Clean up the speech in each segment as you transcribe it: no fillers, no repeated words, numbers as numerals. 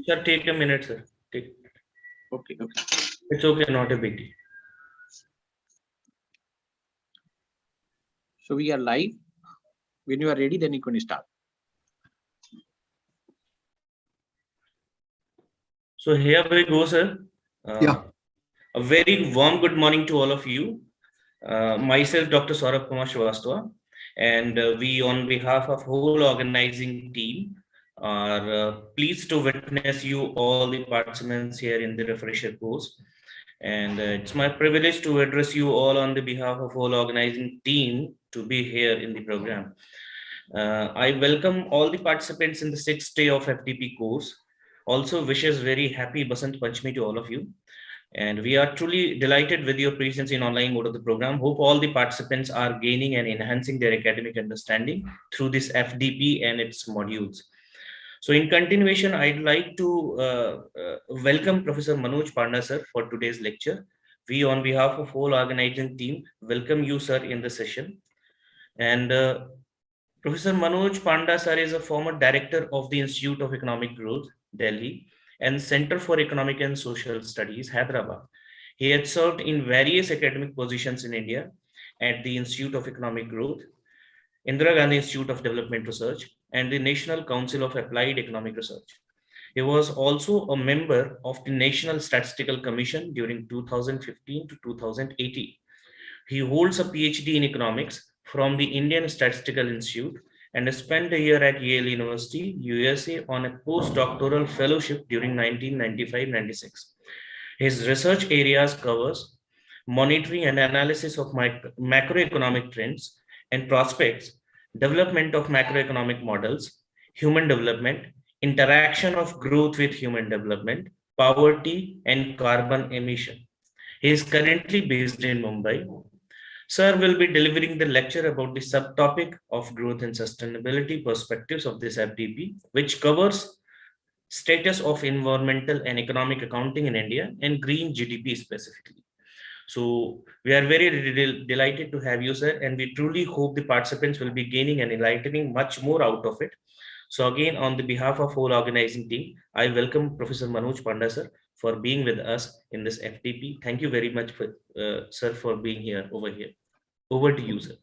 Sir, take a minute, sir. Take. Okay. It's okay, not a big deal. So we are live. When you are ready, then you can start. So here we go, sir. Yeah. A very warm good morning to all of you. Myself, Dr. Saurabh Kumar Srivastava, and we, on behalf of whole organizing team, are pleased to witness you all the participants here in the refresher course. And it's my privilege to address you all on the behalf of whole organizing team to be here in the program. I welcome all the participants in the 6th day of FDP course. Also wishes very happy Basant Panchami to all of you. And we are truly delighted with your presence in online mode of the program. Hope all the participants are gaining and enhancing their academic understanding through this FDP and its modules. So in continuation, I'd like to welcome Professor Manoj Panda, sir, for today's lecture. We, on behalf of whole organizing team, welcome you, sir, in the session. And Professor Manoj Panda, sir, is a former director of the Institute of Economic Growth, Delhi, and Center for Economic and Social Studies, Hyderabad. He had served in various academic positions in India at the Institute of Economic Growth, Indira Gandhi Institute of Development Research, and the National Council of Applied Economic Research. He was also a member of the National Statistical Commission during 2015 to 2018. He holds a PhD in economics from the Indian Statistical Institute and spent a year at Yale University, USA on a postdoctoral fellowship during 1995-96. His research areas covers monitoring and analysis of macroeconomic trends and prospects, development of macroeconomic models, human development, interaction of growth with human development, poverty, and carbon emission. He is currently based in Mumbai. Sir will be delivering the lecture about the subtopic of growth and sustainability perspectives of this FDP, which covers status of environmental and economic accounting in India and green GDP specifically. So we are very delighted to have you, sir, and we truly hope the participants will be gaining and enlightening much more out of it. So again, on the behalf of whole organizing team, I welcome Professor Manoj Panda, sir, for being with us in this FDP. Thank you very much, sir, for being here over here. Over to you, sir.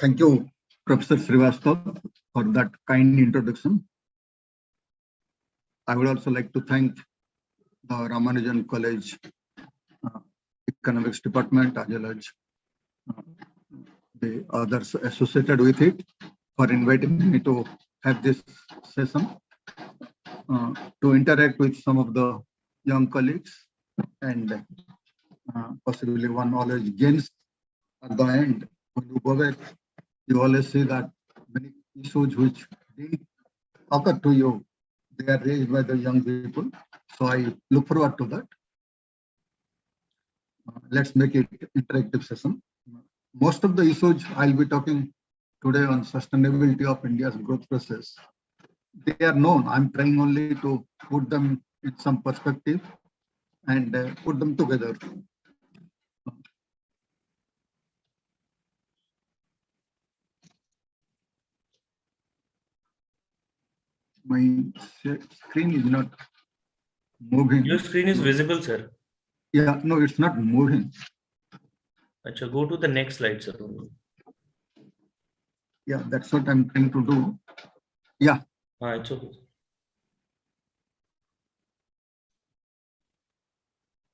Thank you, Professor Srivastava, for that kind introduction. I would also like to thank the Ramanujan College Economics Department, as well as the others associated with it, for inviting me to have this session, to interact with some of the young colleagues, and possibly one always gains at the end. When you go back, you always see that many issues which didn't occur to you, they are raised by the young people. So I look forward to that. Let's make it interactive session. Most of the issues I'll be talking today on sustainability of India's growth process, they are known. I'm trying only to put them in some perspective and put them together. My screen is not moving. Your screen is visible, sir. Yeah, no, it's not moving. Achha, go to the next slide, sir. Yeah, that's what I'm trying to do. Yeah. It's okay.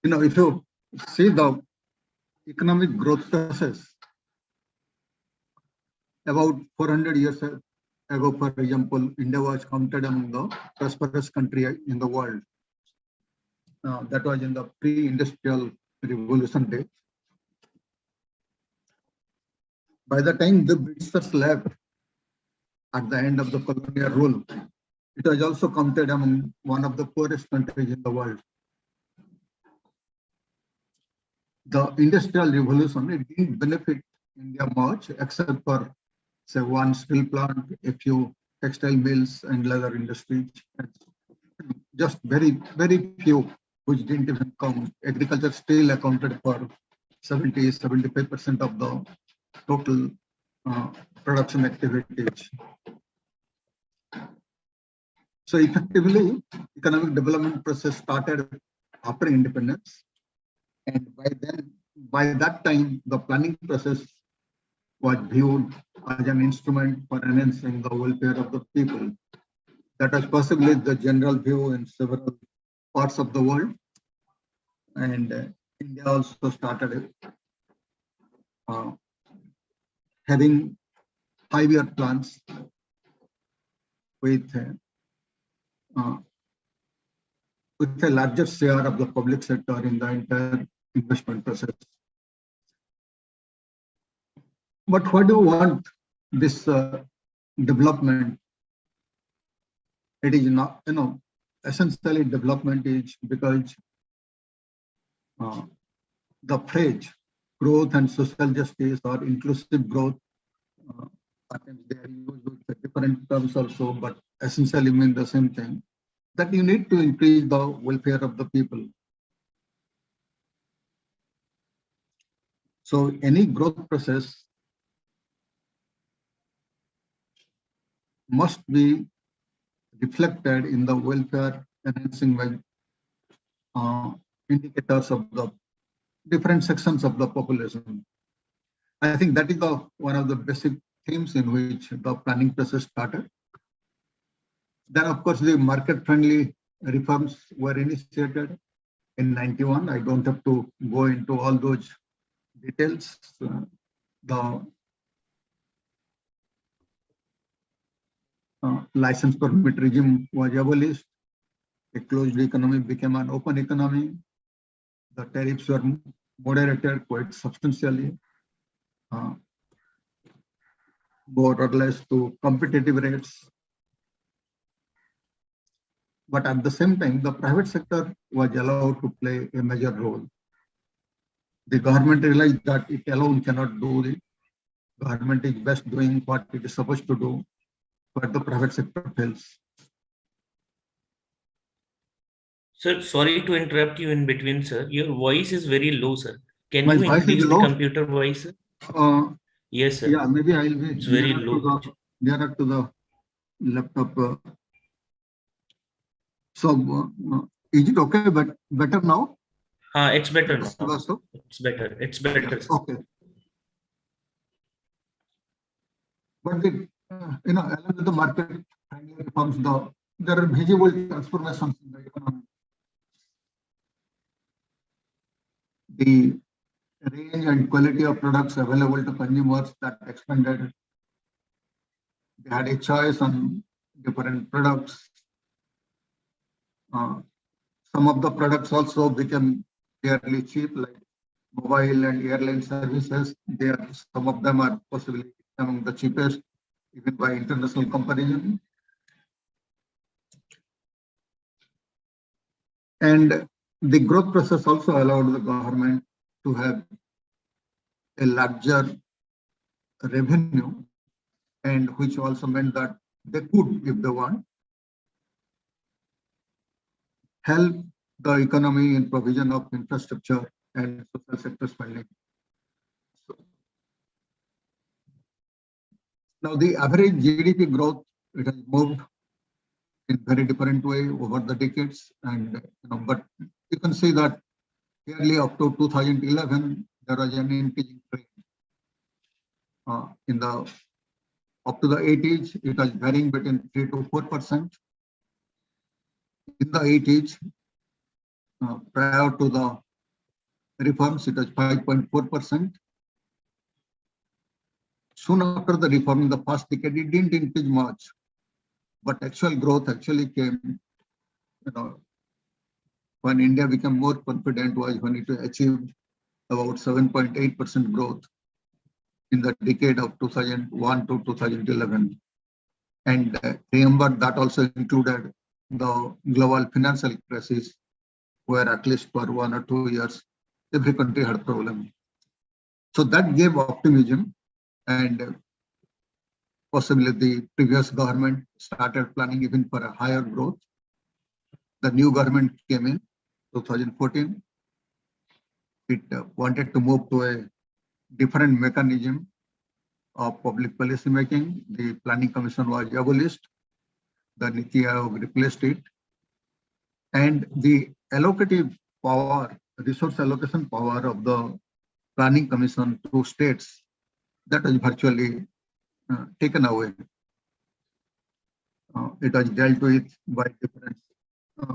You know, if you see the economic growth process, about 400 years ago, for example, India was counted among the prosperous country in the world. That was in the pre-industrial revolution days. By the time the Britishers left at the end of the colonial rule, it was also counted among one of the poorest countries in the world. The industrial revolution, it didn't benefit India much, except for, say, one steel plant, a few textile mills and leather industries, just very, very few which didn't even count. Agriculture still accounted for 70-75% of the total production activities. So effectively, economic development process started after independence. And by that time, the planning process was viewed as an instrument for enhancing the welfare of the people. That was possibly the general view in several parts of the world. And India also started having 5-year plans with a larger share of the public sector in the entire investment process. But what do you want this development? It is not, essentially development is because the phrase growth and social justice or inclusive growth, they are used with different terms also, but essentially mean the same thing, that you need to increase the welfare of the people. So any growth process must be reflected in the welfare enhancing indicators of the different sections of the population. I think that is one of the basic themes in which the planning process started. Then, of course, the market-friendly reforms were initiated in 91. I don't have to go into all those details. The license permit regime was abolished. A closed economy became an open economy. The tariffs were moderated quite substantially, more or less to competitive rates. But at the same time, the private sector was allowed to play a major role. The government realized that it alone cannot do it. Government is best doing what it is supposed to do, but the private sector fails. Sir, sorry to interrupt you in between, sir. Your voice is very low, sir. Can My you voice is increase the low? computer voice, sir? Yes, sir. Yeah, maybe I'll be It's very low. nearer to the laptop. Is it okay? But better now? It's better now. Also? It's better. It's better, sir. Okay. But along with the market reforms, there are visible transformations in the economy. The range and quality of products available to consumers that expanded. They had a choice on different products. Some of the products also became fairly cheap, like mobile and airline services. Some of them are possibly among the cheapest, even by international comparison. And the growth process also allowed the government to have a larger revenue, and which also meant that they could, if they want, help the economy in provision of infrastructure and social sector spending. Now the average GDP growth, it has moved in very different way over the decades, and but you can see that clearly up to 2011 there was an increasing trend. Up to the 80s, it was varying between 3 to 4%. In the 80s, prior to the reforms, it was 5.4%. Soon after the reform in the past decade, it didn't increase much, but actual growth actually came, when India became more confident was when it achieved about 7.8% growth in the decade of 2001 to 2011. And remember, that also included the global financial crisis, where at least for 1 or 2 years, every country had a problem. So that gave optimism, and possibly the previous government started planning even for a higher growth. The new government came in 2014. It wanted to move to a different mechanism of public policy making. The planning commission was abolished. The Niti Aayog replaced it. And the allocative power, resource allocation power of the planning commission to states, that is virtually taken away. It was dealt with by different uh,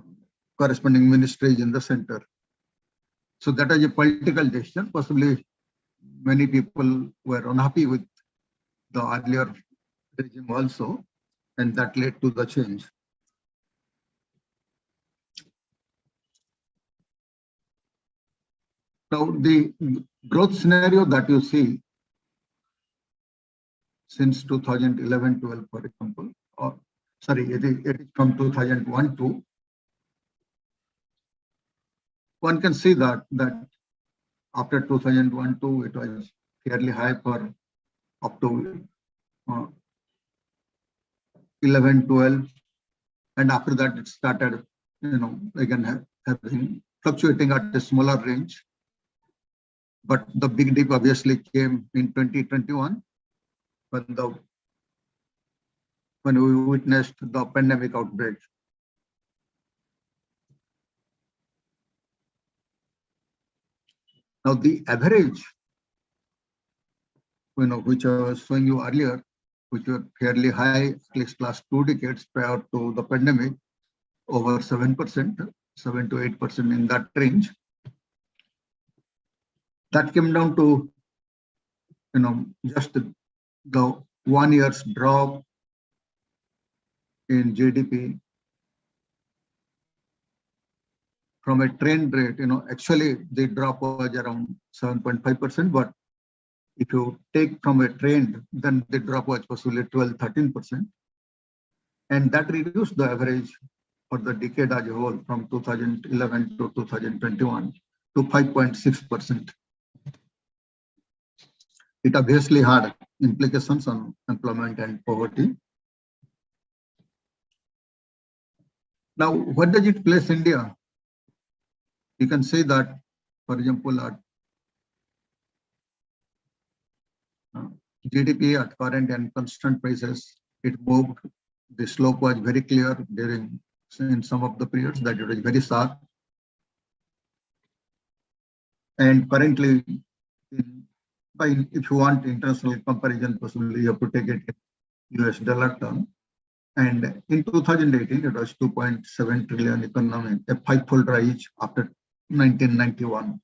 corresponding ministries in the center. So that is a political decision. Possibly many people were unhappy with the earlier regime also, and that led to the change. Now, the growth scenario that you see since 2011-12, for example, or sorry, it is from 2001 to, one can see that after 2001-2, it was fairly high for up to 11-12, and after that it started, again having fluctuating at a smaller range. But the big dip obviously came in 2021 when we witnessed the pandemic outbreak. Now the average, which I was showing you earlier, which were fairly high, at least last 2 decades prior to the pandemic, over 7%, 7 to 8% in that range. That came down to, just the 1 year's drop in GDP from a trend rate. Actually the drop was around 7.5%, but if you take from a trend, then the drop was possibly 12-13%. And that reduced the average for the decade as a whole from 2011 to 2021 to 5.6%. It obviously had implications on employment and poverty. Now, what does it place India? You can say that, for example, at GDP at current and constant prices, it moved. The slope was very clear in some of the periods that it was very sharp. And currently, if you want international comparison, possibly you have to take it in US dollar term. And in 2018, it was 2.7 trillion economy, a five-fold rise after 1991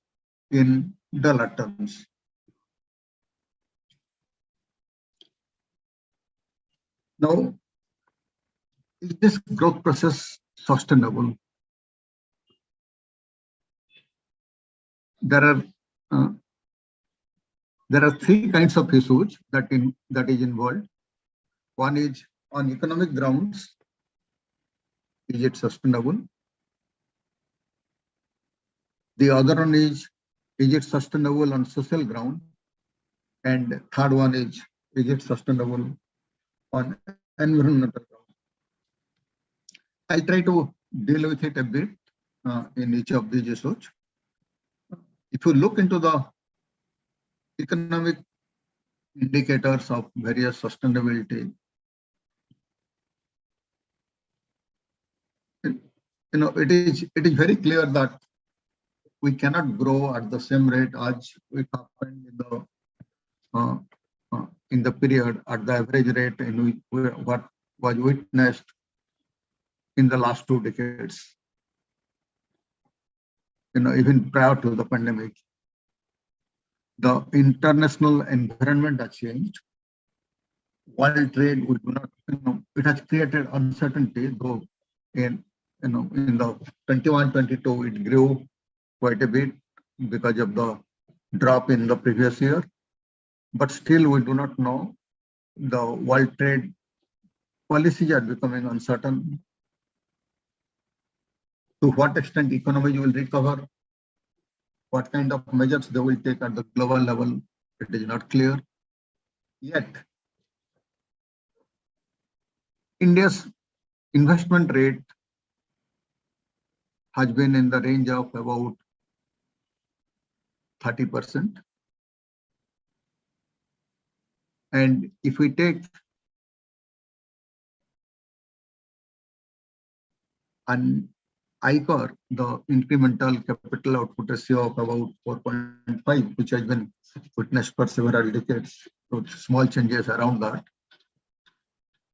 in dollar terms. Now, is this growth process sustainable? There are 3 kinds of issues that is involved. One is on economic grounds, is it sustainable? The other one is it sustainable on social ground? And third one is it sustainable on environmental ground? I'll try to deal with it a bit in each of these issues. If you look into the economic indicators of various sustainability, it is very clear that we cannot grow at the same rate as it happened in the period at the average rate in what was witnessed in the last 2 decades. Even prior to the pandemic, the international environment has changed. World trade, we do not, it has created uncertainty. Though in the 21-22, it grew quite a bit because of the drop in the previous year. But still, we do not know. The world trade policies are becoming uncertain. To what extent economy will recover, what kind of measures they will take at the global level, it is not clear. Yet, India's investment rate has been in the range of about 30%. And if we take an ICOR, the incremental capital output ratio of about 4.5, which has been witnessed for several decades, with small changes around that.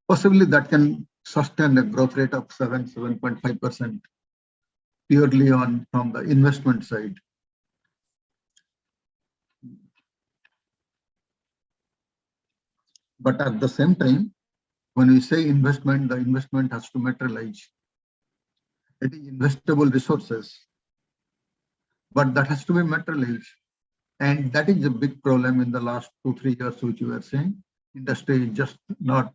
Possibly that can sustain a growth rate of 7.5% purely on from the investment side. But at the same time, when we say investment, the investment has to materialize. It is investable resources, but that has to be materialized. And that is a big problem in the last 2-3 years, which we are saying. Industry is just not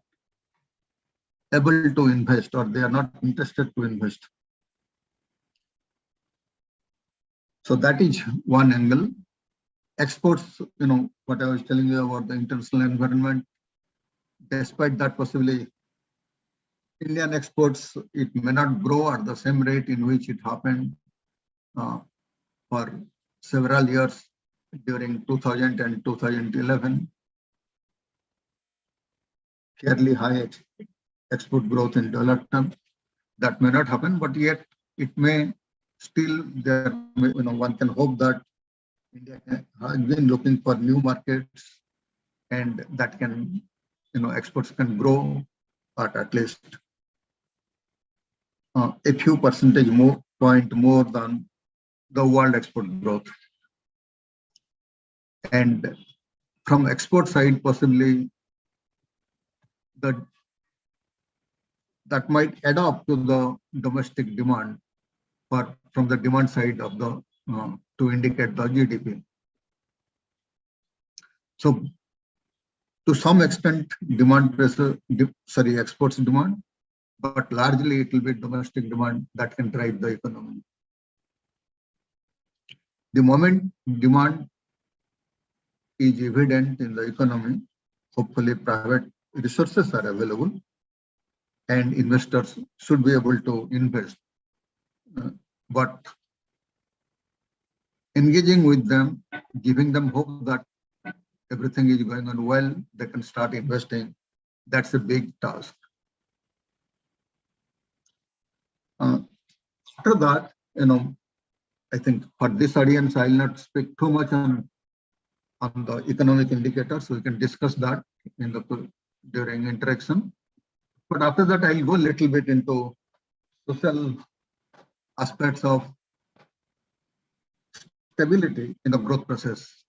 able to invest, or they are not interested to invest. So that is one angle. Exports, what I was telling you about the international environment, despite that possibly Indian exports, it may not grow at the same rate in which it happened for several years during 2000 and 2011. Fairly high export growth in dollar terms. That may not happen, but yet it may still there. One can hope that India has been looking for new markets, and that can, exports can grow at least a few percentage point more than the world export growth. And from export side, possibly that might add up to the domestic demand from the demand side of the to indicate the GDP. So to some extent, demand pressure, exports demand, but largely it will be domestic demand that can drive the economy. The moment demand is evident in the economy, hopefully private resources are available and investors should be able to invest. But engaging with them, giving them hope that everything is going on well, they can start investing. That's a big task. After that, I think for this audience, I'll not speak too much on the economic indicators. We can discuss that during interaction. But after that, I'll go a little bit into social aspects of stability in the growth process.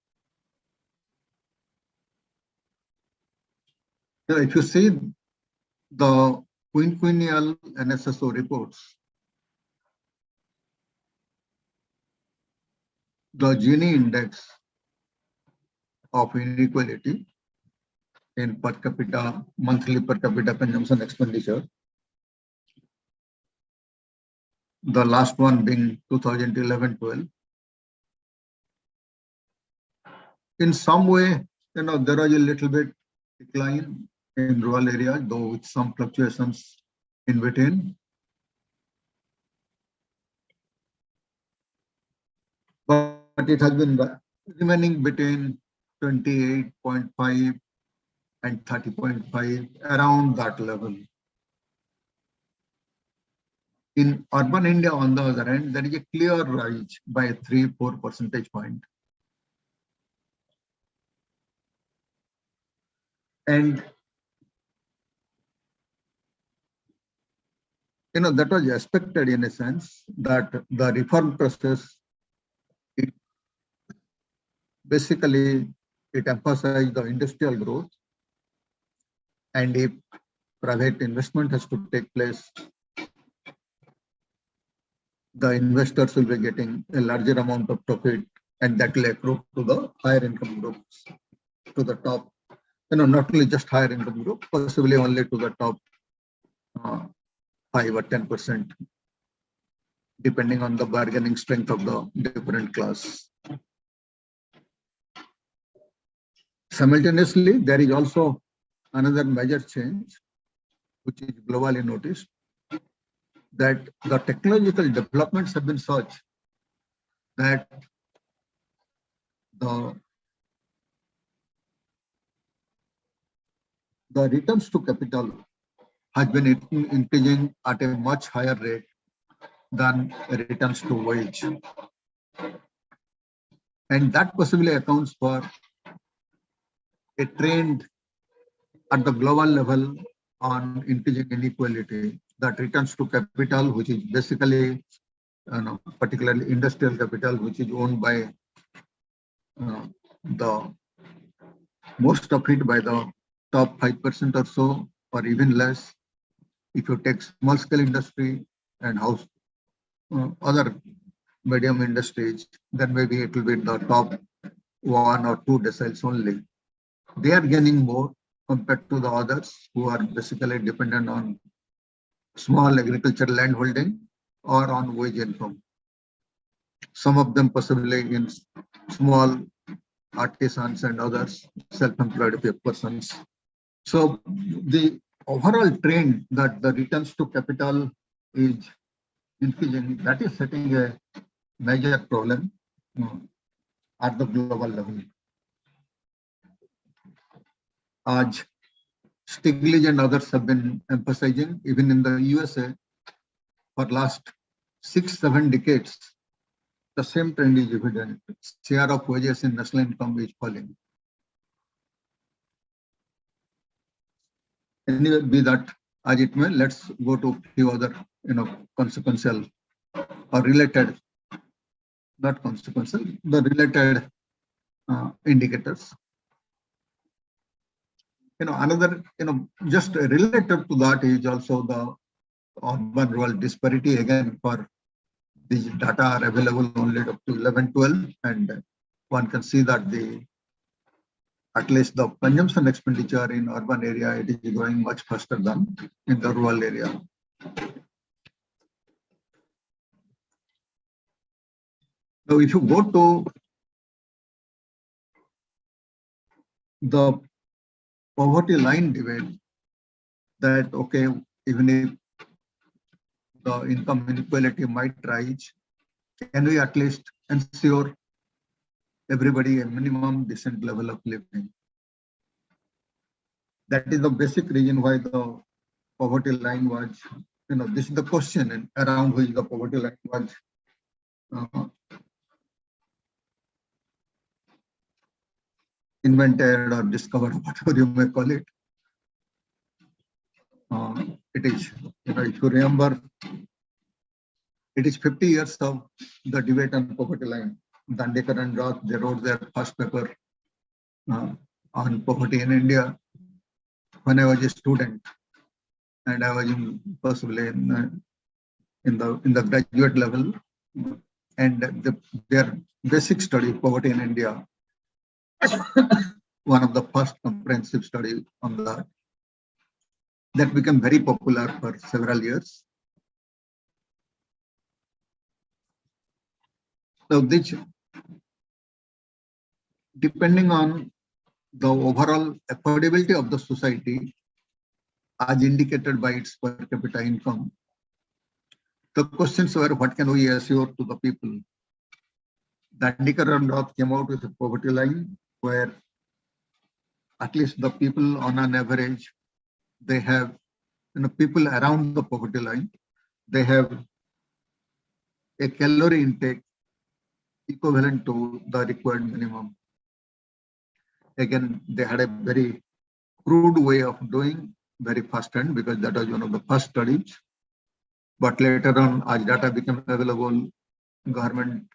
If you see the quinquennial NSSO reports, the Gini index of inequality in monthly per capita consumption expenditure, the last one being 2011-12. In some way, there was a little bit decline in rural areas, though with some fluctuations in between. But it has been remaining between 28.5 and 30.5, around that level. In urban India, on the other hand, there is a clear rise by 3-4 percentage points. And that was expected in a sense that the reform process, basically it emphasized the industrial growth, and if private investment has to take place, the investors will be getting a larger amount of profit, and that will accrue to the higher income groups, to the top, not only just higher income group, possibly only to the top 5 or 10%, depending on the bargaining strength of the different class. Simultaneously, there is also another major change, which is globally noticed, that the technological developments have been such that the returns to capital has been increasing at a much higher rate than returns to wage. And that possibly accounts for a trend at the global level on increasing inequality, that returns to capital, which is basically, particularly industrial capital, which is owned by the most of it by the top 5% or so, or even less. If you take small scale industry and other medium industries, then maybe it will be the top 1 or 2 deciles only. They are gaining more compared to the others who are basically dependent on small agricultural land holding or on wage income. Some of them possibly in small artisans and others, self-employed persons. So the overall trend that the returns to capital is increasing, that is setting a major problem at the global level. As Stiglitz and others have been emphasizing, even in the USA, for last 6-7 decades, the same trend is evident. Share of wages in national income is falling. Anyway, be that as it may, let's go to a few other, consequential or related, not consequential, the related indicators. Another, just related to that is also the urban-rural disparity. Again, for these data are available only up to 11-12, and one can see that at least the consumption expenditure in urban area, it is growing much faster than in the rural area. So if you go to the poverty line debate, that okay, even if the income inequality might rise, can we at least ensure everybody a minimum decent level of living? That is the basic reason why the poverty line was, this is the question around which the poverty line was invented or discovered, whatever you may call it. It is, if you remember, it is 50 years of the debate on poverty line. Dandekar and Roth, they wrote their first paper on poverty in India when I was a student, and I was possibly in the graduate level, and their basic study, poverty in India, one of the first comprehensive study on that became very popular for several years. So this, depending on the overall affordability of the society, as indicated by its per capita income, the questions were, what can we assure to the people? Dandekar and Roth came out with a poverty line where at least the people on an average, they have, people around the poverty line, they have a calorie intake equivalent to the required minimum. Again, they had a very crude way of doing, very fast hand, because that was one of the first studies. But later on, as data became available, government,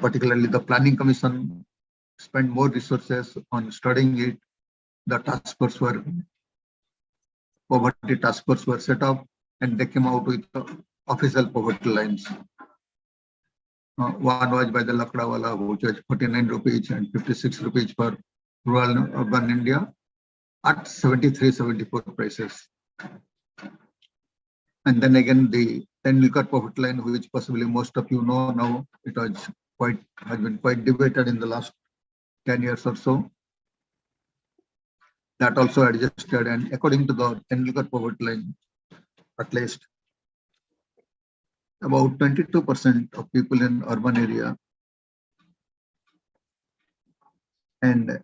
particularly the Planning Commission, spent more resources on studying it. The poverty task force were set up, and they came out with the official poverty lines. One was by the Lakdawala, which was 49 rupees and 56 rupees for rural and urban India at 73-74 prices. And then again, the 10 liquor poverty line, which possibly most of you know now, it has been quite debated in the last 10 years or so. That also adjusted, and according to the 10 liquor poverty line, at least about 22% of people in urban area and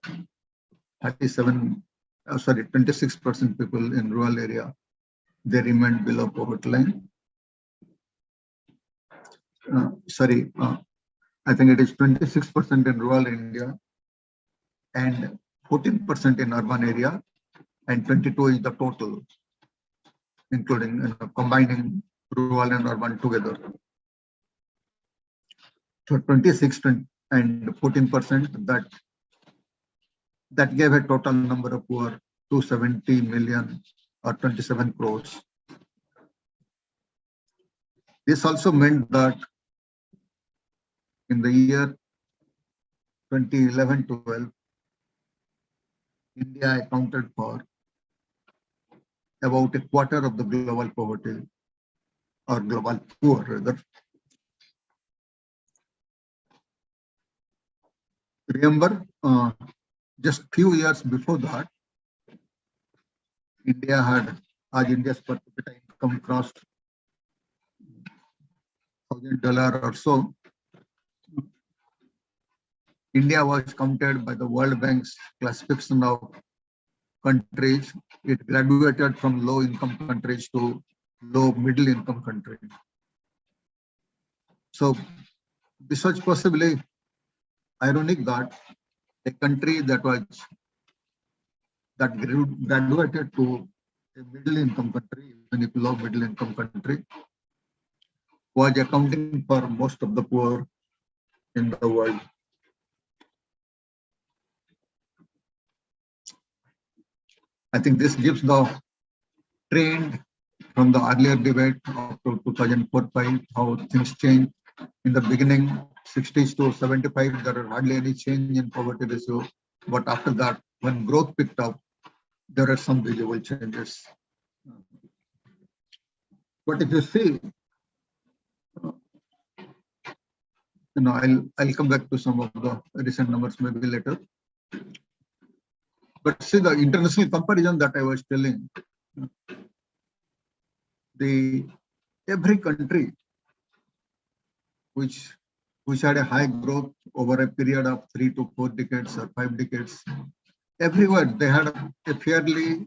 26% people in rural area, they remained below poverty line. I think it is 26% in rural India and 14% in urban area, and 22 is the total, including combining rural and urban together. So 26 and 14%, that gave a total number of poor 270 million or 27 crores. This also meant that in the year 2011-12, India accounted for about a quarter of the global poverty, or global poor rather. Remember, just few years before that, India had, as India's per capita income crossed $1,000 or so, India was counted by the World Bank's classification of countries. It graduated from low income countries to low middle income countries. So this was possibly ironic that a country that graduated to a middle income country, even if low middle income country, was accounting for most of the poor in the world. I think this gives the trend from the earlier debate up to 2004-5, how things changed. In the beginning, 60s to 75, there are hardly any change in poverty ratio. But after that, when growth picked up, there are some visible changes. But if you see, I'll come back to some of the recent numbers maybe later. But see the international comparison that I was telling, every country which had a high growth over a period of 3 to 4 decades or 5 decades, everywhere they had a fairly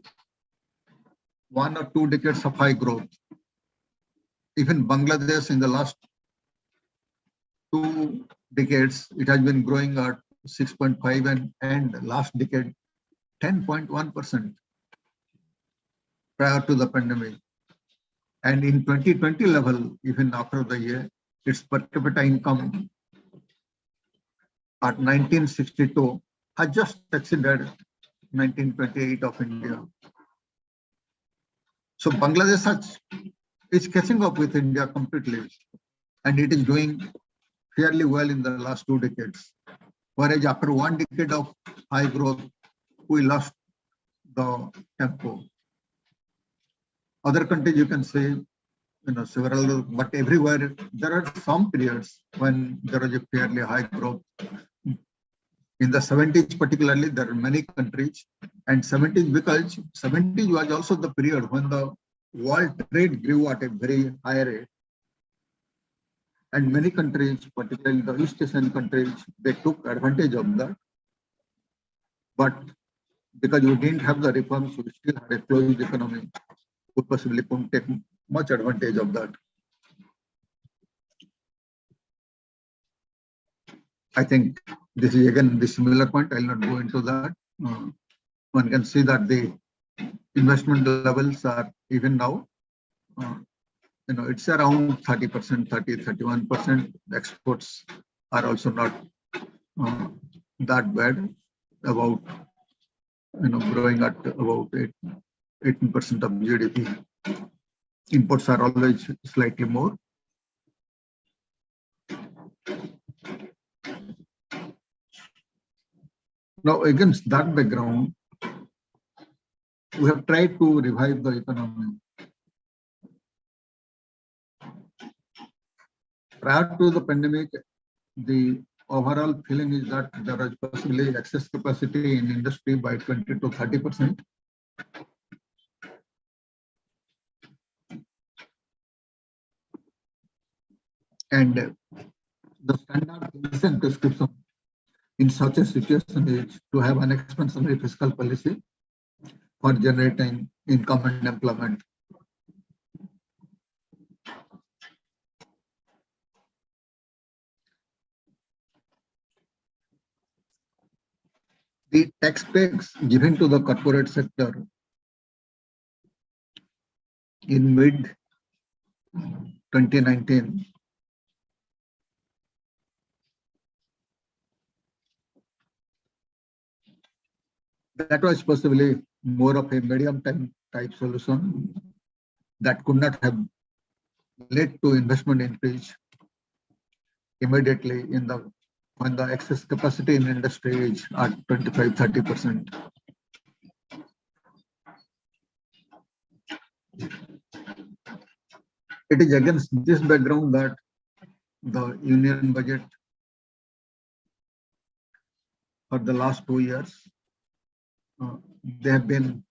1 or 2 decades of high growth. Even Bangladesh in the last 2 decades, it has been growing at 6.5 and last decade 10.1% prior to the pandemic. And in 2020 level, even after the year, its per capita income at 1962 has just exceeded 1928 of India. So Bangladesh is catching up with India completely, and it is doing fairly well in the last 2 decades. Whereas after 1 decade of high growth, we lost the tempo. Other countries you can say, several, but everywhere there are some periods when there is a fairly high growth. In the 70s particularly, there are many countries, and 70s because 70s was also the period when the world trade grew at a very high rate. And many countries, particularly the East Asian countries, they took advantage of that. But because we didn't have the reforms, we still had a closed economy, we possibly couldn't take much advantage of that. I think this is again the similar point. I'll not go into that. One can see that the investment levels are even now, it's around 30%, 31%. Exports are also not that bad, about growing at about 18% of GDP. Imports are always slightly more. Now, against that background, we have tried to revive the economy. Prior to the pandemic, the overall feeling is that there is possibly excess capacity in industry by 20 to 30%. And the standard recent prescription in such a situation is to have an expansionary fiscal policy for generating income and employment. The tax breaks given to the corporate sector in mid 2019 that was possibly more of a medium term type solution that could not have led to investment increase immediately in the when the excess capacity in industry is at 25-30%. It is against this background that the union budget for the last 2 years, they have been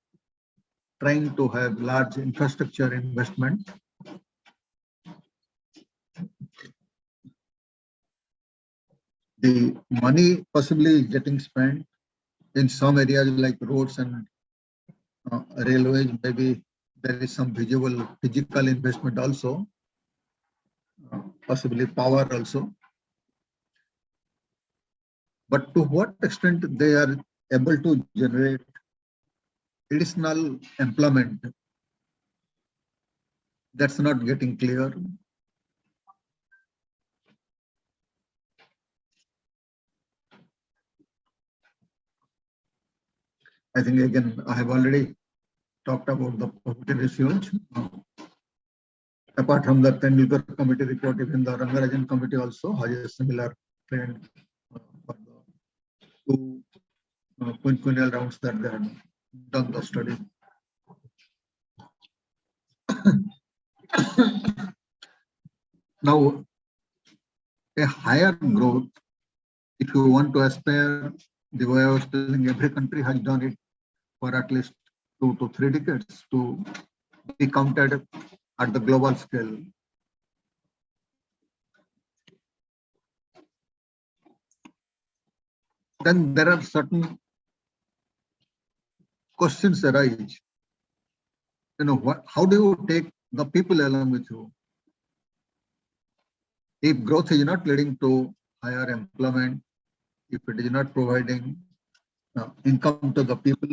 trying to have large infrastructure investment. The money possibly getting spent in some areas like roads and railways. Maybe there is some visual physical investment also, possibly power also. But to what extent they are able to generate additional employment, that's not getting clear. I think again, I have already talked about the poverty ratios. Apart from the Tendulkar committee report, even the Rangarajan committee also has a similar trend for the two quinquennial rounds that they have done the study. Now, a higher growth, if you want to aspire, the way I was telling, every country has done it for at least 2 to 3 decades to be counted at the global scale. Then there are certain questions arise. You know, how do you take the people along with you? If growth is not leading to higher employment, if it is not providing income to the people,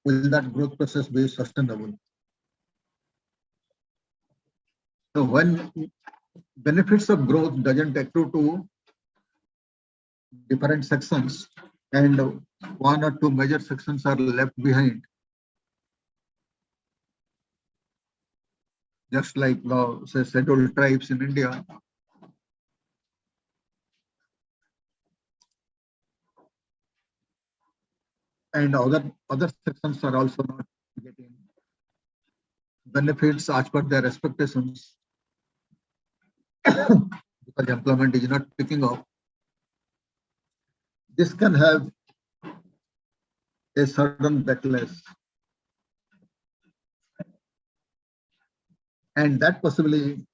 will that growth process be sustainable? So when benefits of growth doesn't accrue to different sections and 1 or 2 major sections are left behind, just like the say scheduled tribes in India, and other sections are also not getting benefits as per their expectations because employment is not picking up. This can have a sudden backlash, and that possibly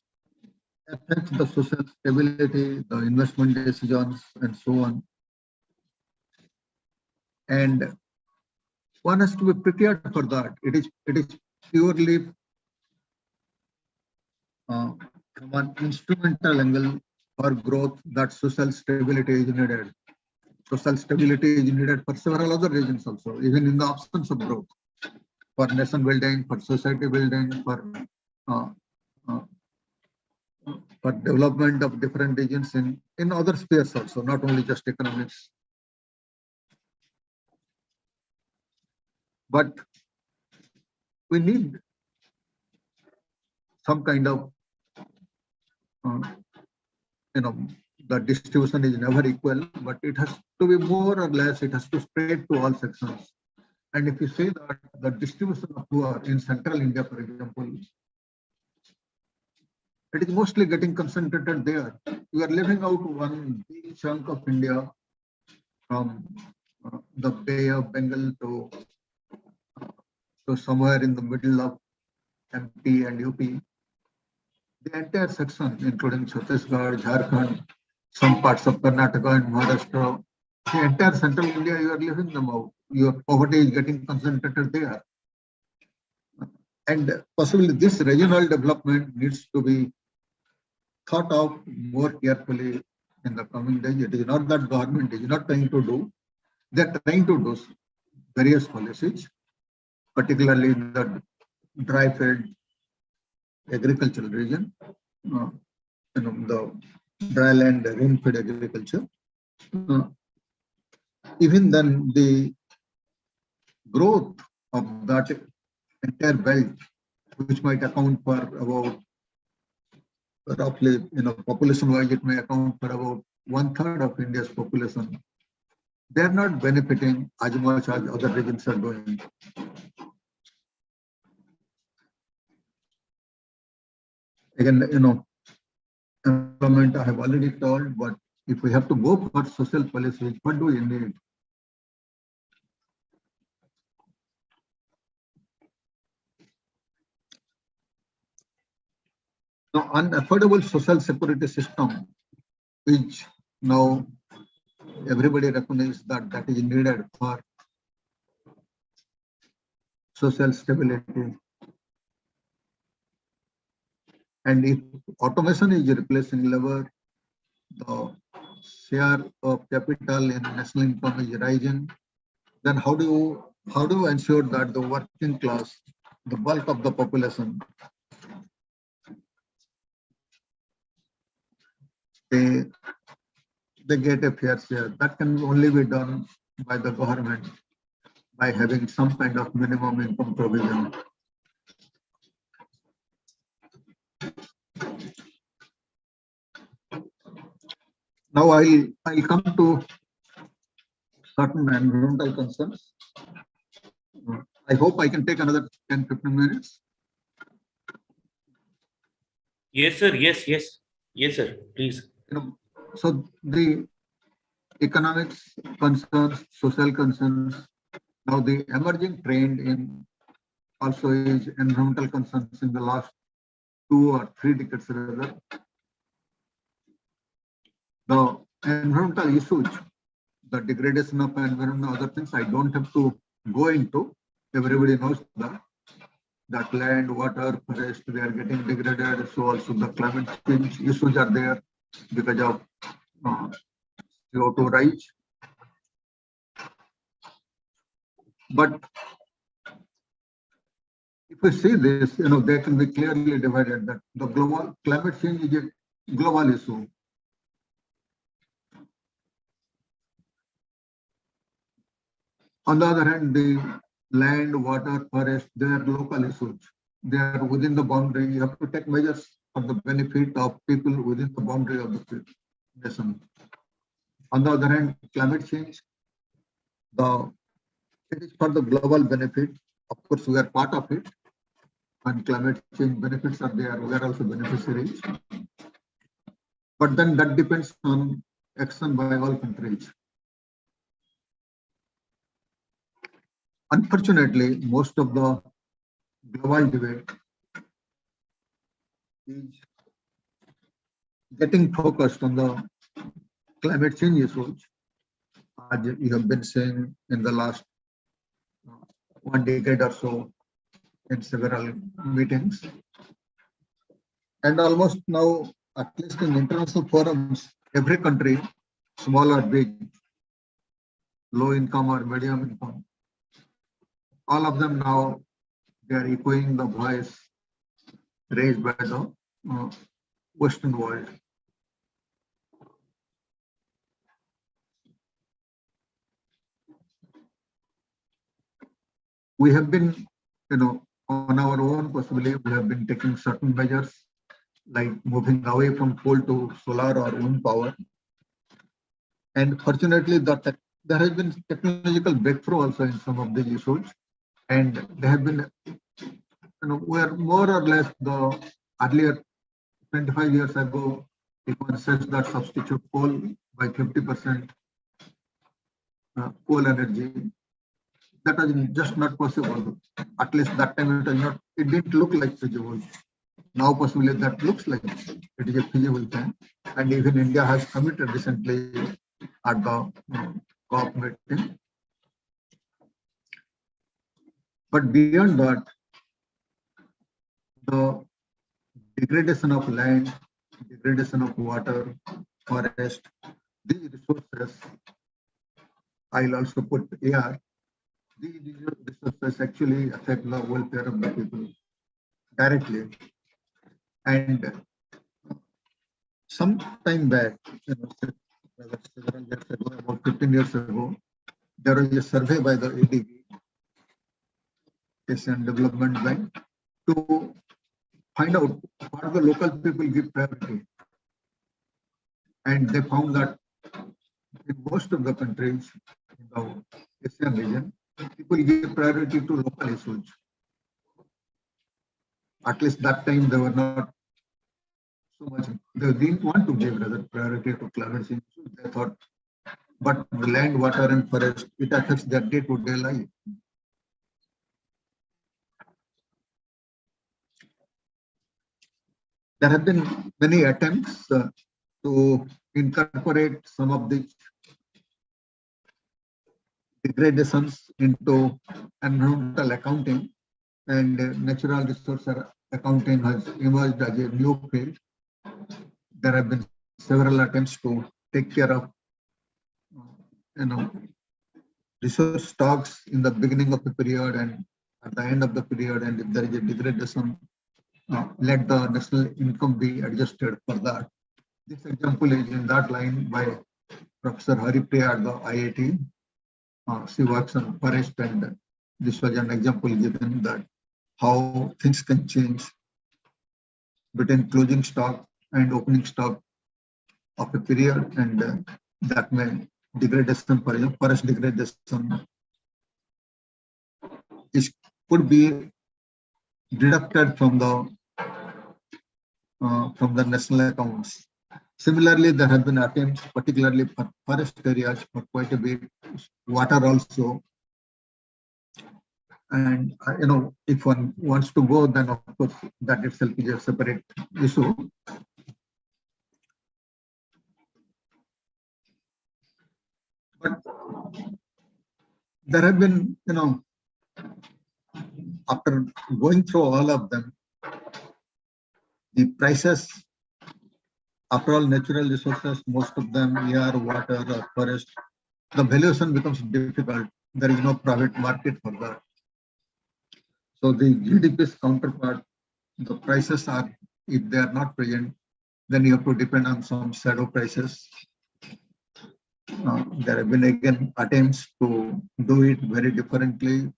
affects the social stability, the investment decisions, and so on. And one has to be prepared for that. It is purely from an instrumental angle for growth that social stability is needed. Social stability is needed for several other reasons also, even in the absence of growth, for nation building, for society building, uh, uh, for development of different regions in other spheres also, not only just economics. But we need some kind of, the distribution is never equal, but it has to be more or less, it has to spread to all sections. And if you say that the distribution of poor in central India, for example, it is mostly getting concentrated there. You are leaving out one big chunk of India from the Bay of Bengal to somewhere in the middle of MP and UP. The entire section, including Chhattisgarh, Jharkhand, some parts of Karnataka and Maharashtra, the entire central India, you are leaving them out. Your poverty is getting concentrated there. And possibly this regional development needs to be thought of more carefully in the coming days. It is not that government is not trying to do, They're trying to do various policies, particularly in the dry field agricultural region, uh, the dry land rain fed agriculture. Uh, Even then, the growth of that entire belt, which might account for about roughly, population-wise, it may account for about 1/3 of India's population. They are not benefiting as much as other regions are doing. Again, employment I have already told, but if we have to go for social policies, what do we need? Now, an affordable social security system, which now everybody recognizes that that is needed for social stability. And if automation is replacing labor, the share of capital in national income is rising, then how do you ensure that the working class, the bulk of the population, they get a fair share? That can only be done by the government by having some kind of minimum income provision. Now I'll come to certain environmental concerns. I hope I can take another 10-15 minutes. Yes, sir. Yes, sir. Please. So the economics concerns, social concerns. Now the emerging trend in also is environmental concerns in the last 2 or 3 decades rather. The environmental issues, the degradation of environment, other things I don't have to go into. Everybody knows that land, water, forest, they are getting degraded. So also the climate change issues are there because of CO2 rise. But if we see this, they can be clearly divided that the global climate change is a global issue. On the other hand, the land, water, forest, they are local issues. They are within the boundary. You have to take measures for the benefit of people within the boundary of the nation. On the other hand, climate change, it is for the global benefit. Of course, we are part of it, and climate change benefits are there. We are also beneficiaries. But then that depends on action by all countries. Unfortunately, most of the global debate is getting focused on the climate change issues, as you have been saying in the last 1 decade or so in several meetings. And almost now, at least in international forums, every country, small or big, low income or medium income, all of them now, they are echoing the voice raised by the Western world. We have been, on our own, possibly, we have been taking certain measures like moving away from coal to solar or wind power. And fortunately, there has been technological breakthrough also in some of these issues. And there have been, we are more or less the earlier 25 years ago, it was said that substitute coal by 50% coal energy. That was just not possible. At least that time it didn't look like feasible. Now possibly that looks like it is a feasible thing. And even India has committed recently at the COP meeting. But beyond that, the degradation of land, degradation of water, forest, these resources I'll also put AR. These resources actually affect the welfare of the people directly. And some time back, several years ago, about 15 years ago, there was a survey by the ADB, Asian Development Bank, to find out what the local people give priority. And they found that in most of the countries in the Asian region, people give priority to local issues. At least that time they were not so much, they didn't want to give rather priority to climate change issues. They thought, but the land, water and forest, it affects their day-to-day life. There have been many attempts to incorporate some of these degradations into environmental accounting, and natural resource accounting has emerged as a new field. There have been several attempts to take care of resource stocks in the beginning of the period and at the end of the period, and if there is a degradation, let the national income be adjusted for that. This example is in that line by Professor Haripriya at the IIT. She works on forest, and this was an example given that how things can change between closing stock and opening stock of a period, and that may degradation, for example, forest degradation could be deducted from the national accounts. Similarly, there have been attempts, particularly for forest areas, for quite a bit, water also. And if one wants to go, then of course that itself is a separate issue. But there have been, after going through all of them, the prices, after all natural resources, most of them, air, water, or forest, the valuation becomes difficult. There is no private market for that. So the GDP's counterpart, the prices are, if they are not present, then you have to depend on some shadow prices. There have been again attempts to do it very differently.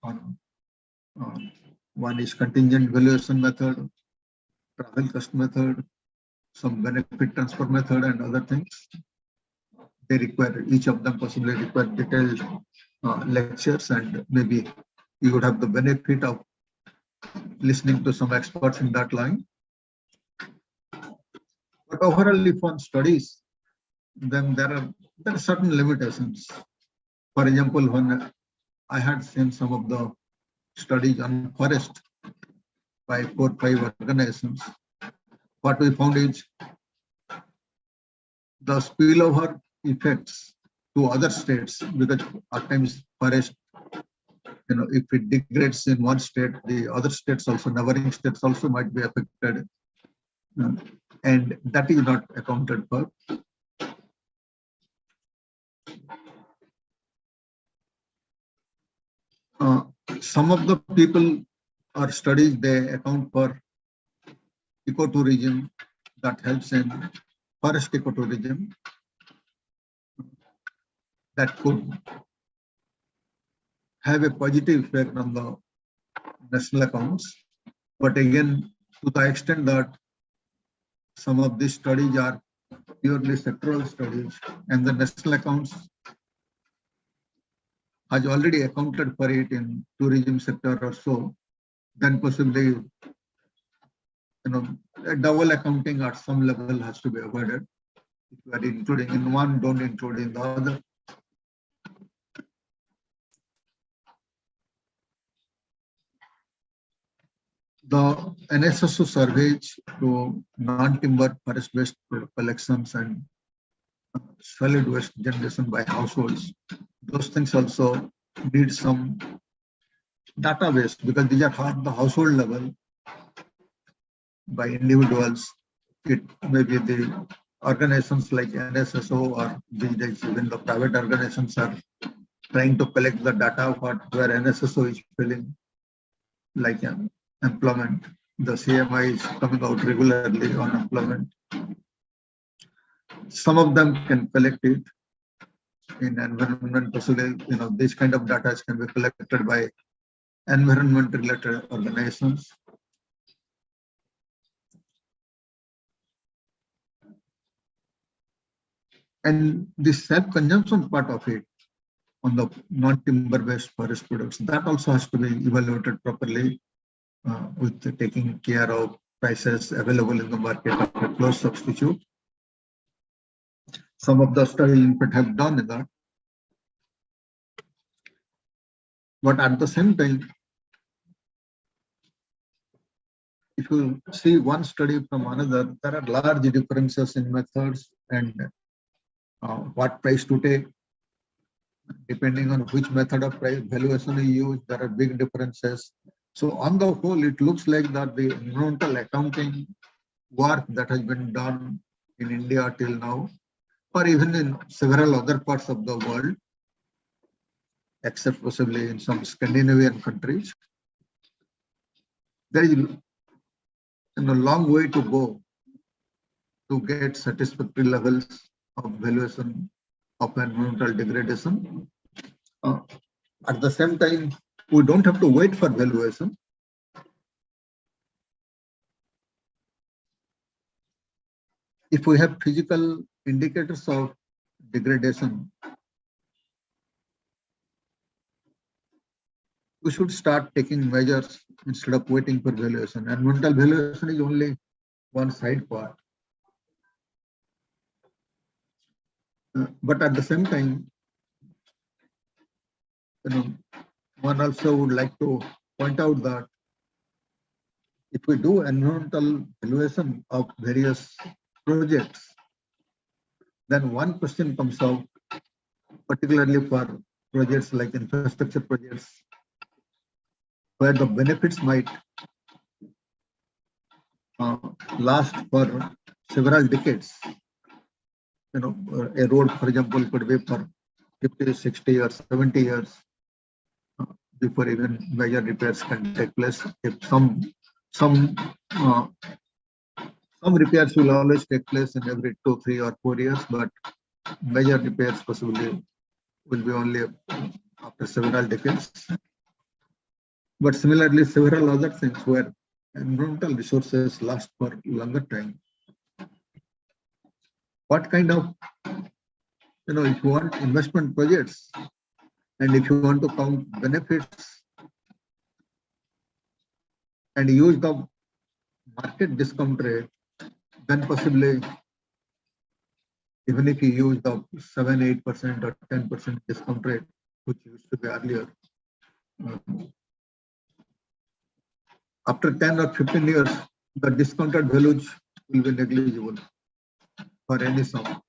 One is contingent valuation method, travel cost method, some benefit transfer method, and other things. They require, each of them possibly require detailed lectures, and maybe you would have the benefit of listening to some experts in that line. But overall, if one studies, then there are certain limitations. For example, when I had seen some of the studies on forest by 4 or 5 organizations, what we found is the spillover effects to other states, because at times forest, if it degrades in one state, the other states also, neighboring states also might be affected, and that is not accounted for. Some of the people or studies, they account for ecotourism that helps in forest ecotourism that could have a positive effect on the national accounts. But again, to the extent that some of these studies are purely sectoral studies, and the national accounts has already accounted for it in tourism sector or so, then possibly a double accounting at some level has to be avoided. If you are including in one, don't include in the other. The NSSO surveys to non-timber forest-based collections and solid waste generation by households, those things also need some database, because these are at the household level by individuals. It may be the organizations like NSSO, or these days even the private organizations are trying to collect the data of what where NSSO is filling, like employment. The CMI is coming out regularly on employment. Some of them can collect it in environment, possibly, this kind of data can be collected by environment related organizations. And the self-consumption part of it on the non-timber based forest products, that also has to be evaluated properly with taking care of prices available in the market of a close substitute. Some of the studies in fact have done that. But at the same time, if you see one study from another, there are large differences in methods and what price to take. Depending on which method of price valuation you use, there are big differences. So on the whole, it looks like that the environmental accounting work that has been done in India till now, or even in several other parts of the world, except possibly in some Scandinavian countries, there is a long way to go to get satisfactory levels of valuation of environmental degradation. At the same time, we don't have to wait for valuation. If we have physical indicators of degradation, we should start taking measures instead of waiting for valuation. Environmental valuation is only one side part. But at the same time, one also would like to point out that if we do environmental valuation of various projects, then one question comes out, particularly for projects like infrastructure projects, where the benefits might last for several decades. A road, for example, could be for 50, 60 or 70 years before even major repairs can take place. If some repairs will always take place in every 2, 3 or 4 years, but major repairs possibly will be only after several decades. But similarly, several other things where environmental resources last for longer time. What kind of, if you want investment projects and if you want to count benefits and use the market discount rate, then possibly even if you use the 7, 8% or 10% discount rate, which used to be earlier, after 10 or 15 years, the discounted values will be negligible for any sum.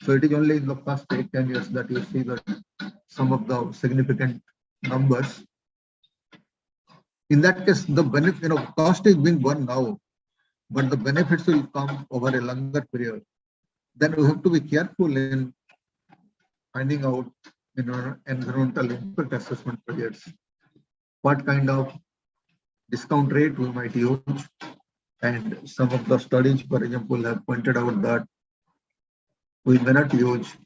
So it is only in the first 8, 10 years that you see that some of the significant numbers. In that case, the benefit, cost is being borne now, but the benefits will come over a longer period. Then we have to be careful in finding out environmental impact assessment projects, what kind of discount rate we might use. And some of the studies, for example, have pointed out that we may not use,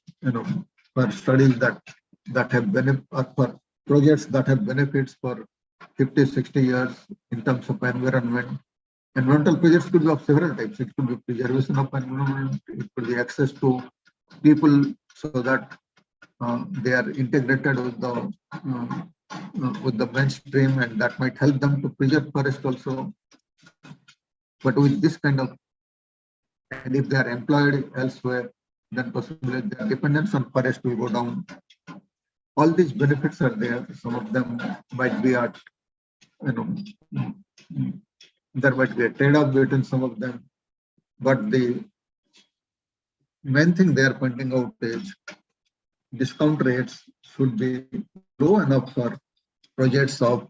for studies that have benefit, or for projects that have benefits for 50, 60 years in terms of environment. Environmental projects could be of several types. It could be preservation of environment, it could be access to people so that they are integrated with the mainstream, and that might help them to preserve forest also. But with this kind of, and if they are employed elsewhere, then possibly their dependence on forest will go down. All these benefits are there. Some of them might be at, there might be a trade-off between some of them. But the main thing they are pointing out is discount rates should be low enough for projects of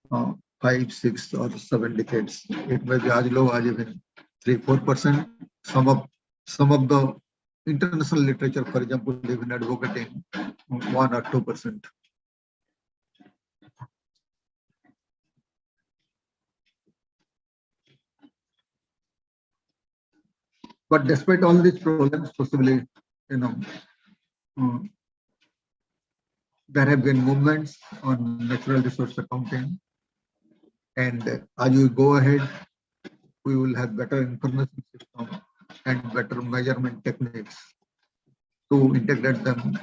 5, 6 or 7 decades. It may be as low as even 3, 4%. Some of the international literature, for example, even advocating 1 or 2%. But despite all these problems, possibly, uh, there have been movements on natural resource accounting, and as we go ahead, we will have better information system and better measurement techniques to integrate them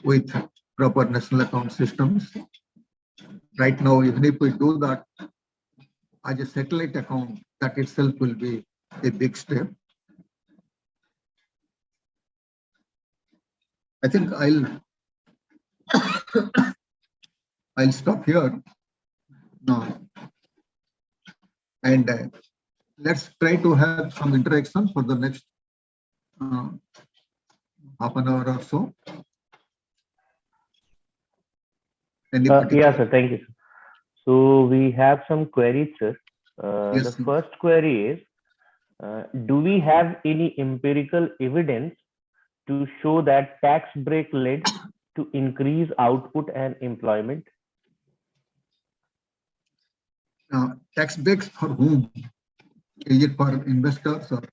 with proper national account systems. Right now, even if we do that as a satellite account, that itself will be a big step. I think I'll stop here now, and let's try to have some interaction for the next half an hour or so. Yeah, sir. Thank you, sir. So we have some queries, sir. Yes, The first query is, do we have any empirical evidence to show that tax break led to increase output and employment? Tax breaks for whom? Is it for investors or?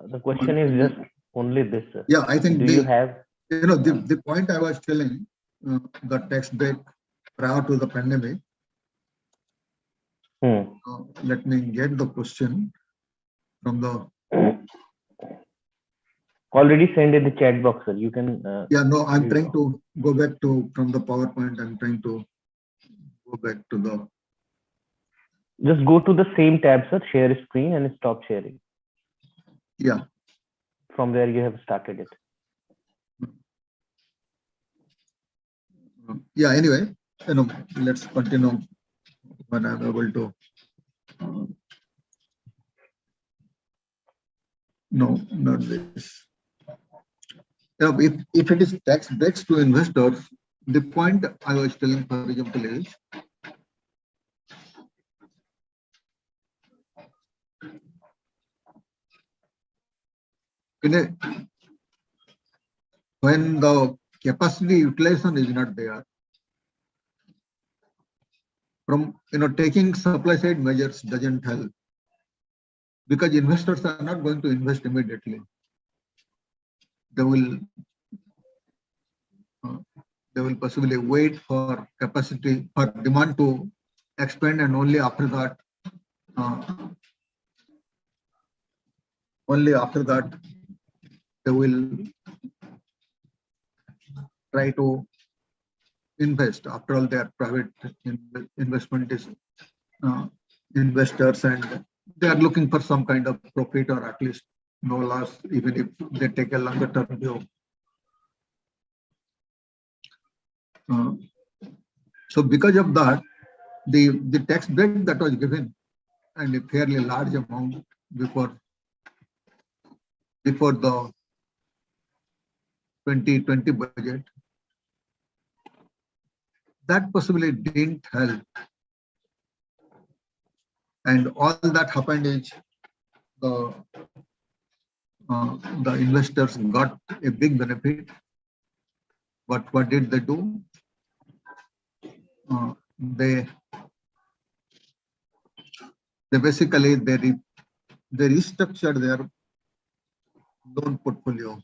The question is just only this, sir. Yeah, I think you have? The point I was telling, the tax break prior to the pandemic. Let me get the question from the. Already send in the chat box, sir. You can. Yeah, no, I'm trying to go back from the PowerPoint. I'm trying to go back to the. Just go to the same tab, sir. Share screen and stop sharing. Yeah. From where you have started it. Yeah. Anyway, let's continue when I'm able to. No, not this. If it is tax breaks to investors, the point I was telling, for example, is when the capacity utilization is not there, from taking supply side measures doesn't help, because investors are not going to invest immediately. They will possibly wait for capacity, for demand to expand, and only after that they will try to invest. After all, they are private investment investors, and they are looking for some kind of profit, or at least no loss, even if they take a longer term view. So because of that, the tax break that was given, and a fairly large amount before the 2020 budget, that possibly didn't help. And all that happened is the investors got a big benefit. But what did they do? They basically they restructured their loan portfolio.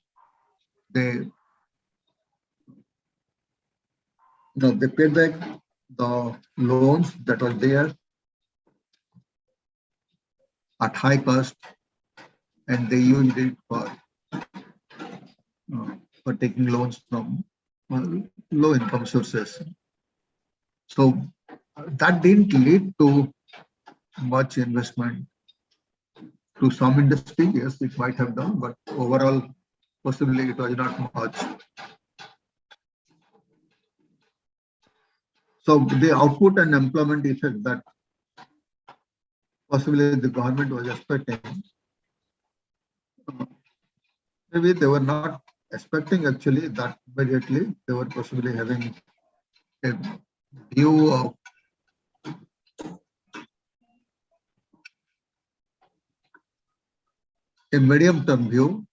They paid back the loans that were there at high cost, and they used it for taking loans from low income sources. So that didn't lead to much investment. To some industry, yes, it might have done, but overall, possibly it was not much. So the output and employment effect that possibly the government was expecting, maybe they were not expecting actually that immediately. They were possibly having a view of a medium-term view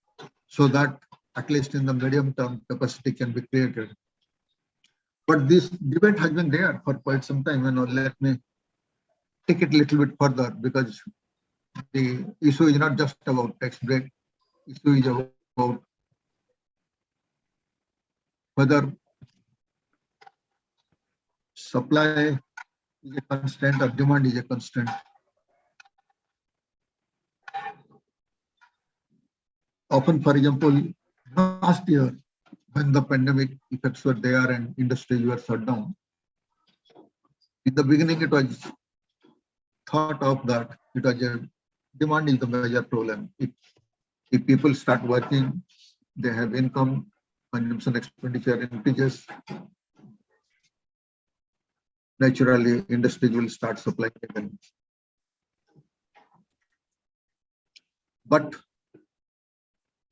so that at least in the medium term capacity can be created. But this debate has been there for quite some time. Let me take it a little bit further, because the issue is not just about tax break. Issue is about whether supply is a constraint or demand is a constraint. Often, for example, last year, when the pandemic effects were there and industries were shut down, in the beginning it was thought of that it was a demand is the major problem. If people start working, they have income, consumption expenditure increases, naturally industries will start supplying again. But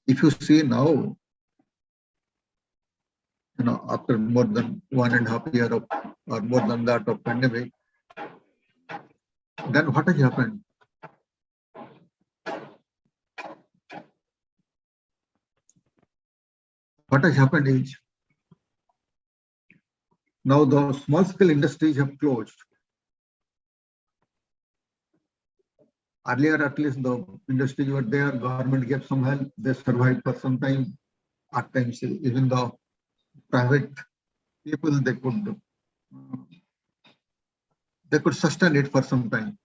if you see now, after more than 1.5 years of, or more than that of pandemic, then what has happened? What has happened is, now the small scale industries have closed. Earlier, at least the industries were there, government gave some help, they survived for some time. At times, even the private people, they could sustain it for some time.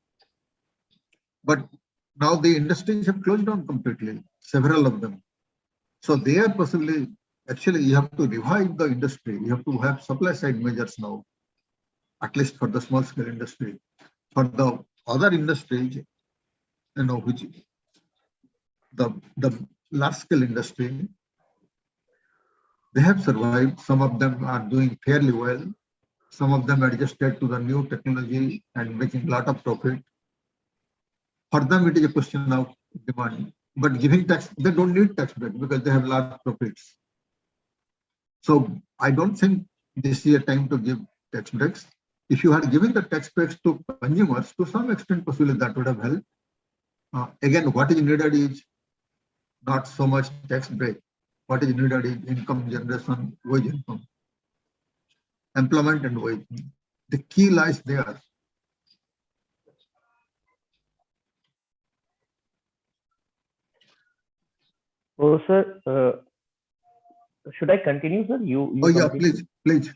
But now the industries have closed down completely, several of them. So they are possibly, actually you have to revive the industry. You have to have supply side measures now, at least for the small scale industry. For the other industries, which the large scale industry, they have survived. Some of them are doing fairly well. Some of them adjusted to the new technology and making a lot of profit. For them, it is a question of demand. But giving tax, they don't need tax break because they have large profits. So I don't think this is a time to give tax breaks. If you had given the tax breaks to consumers, to some extent, possibly that would have helped. Again, what is needed is not so much tax break. What is needed is income generation, wage income, employment and wage. The key lies there. Oh, sir, should I continue, sir? You Oh yeah, continue. please.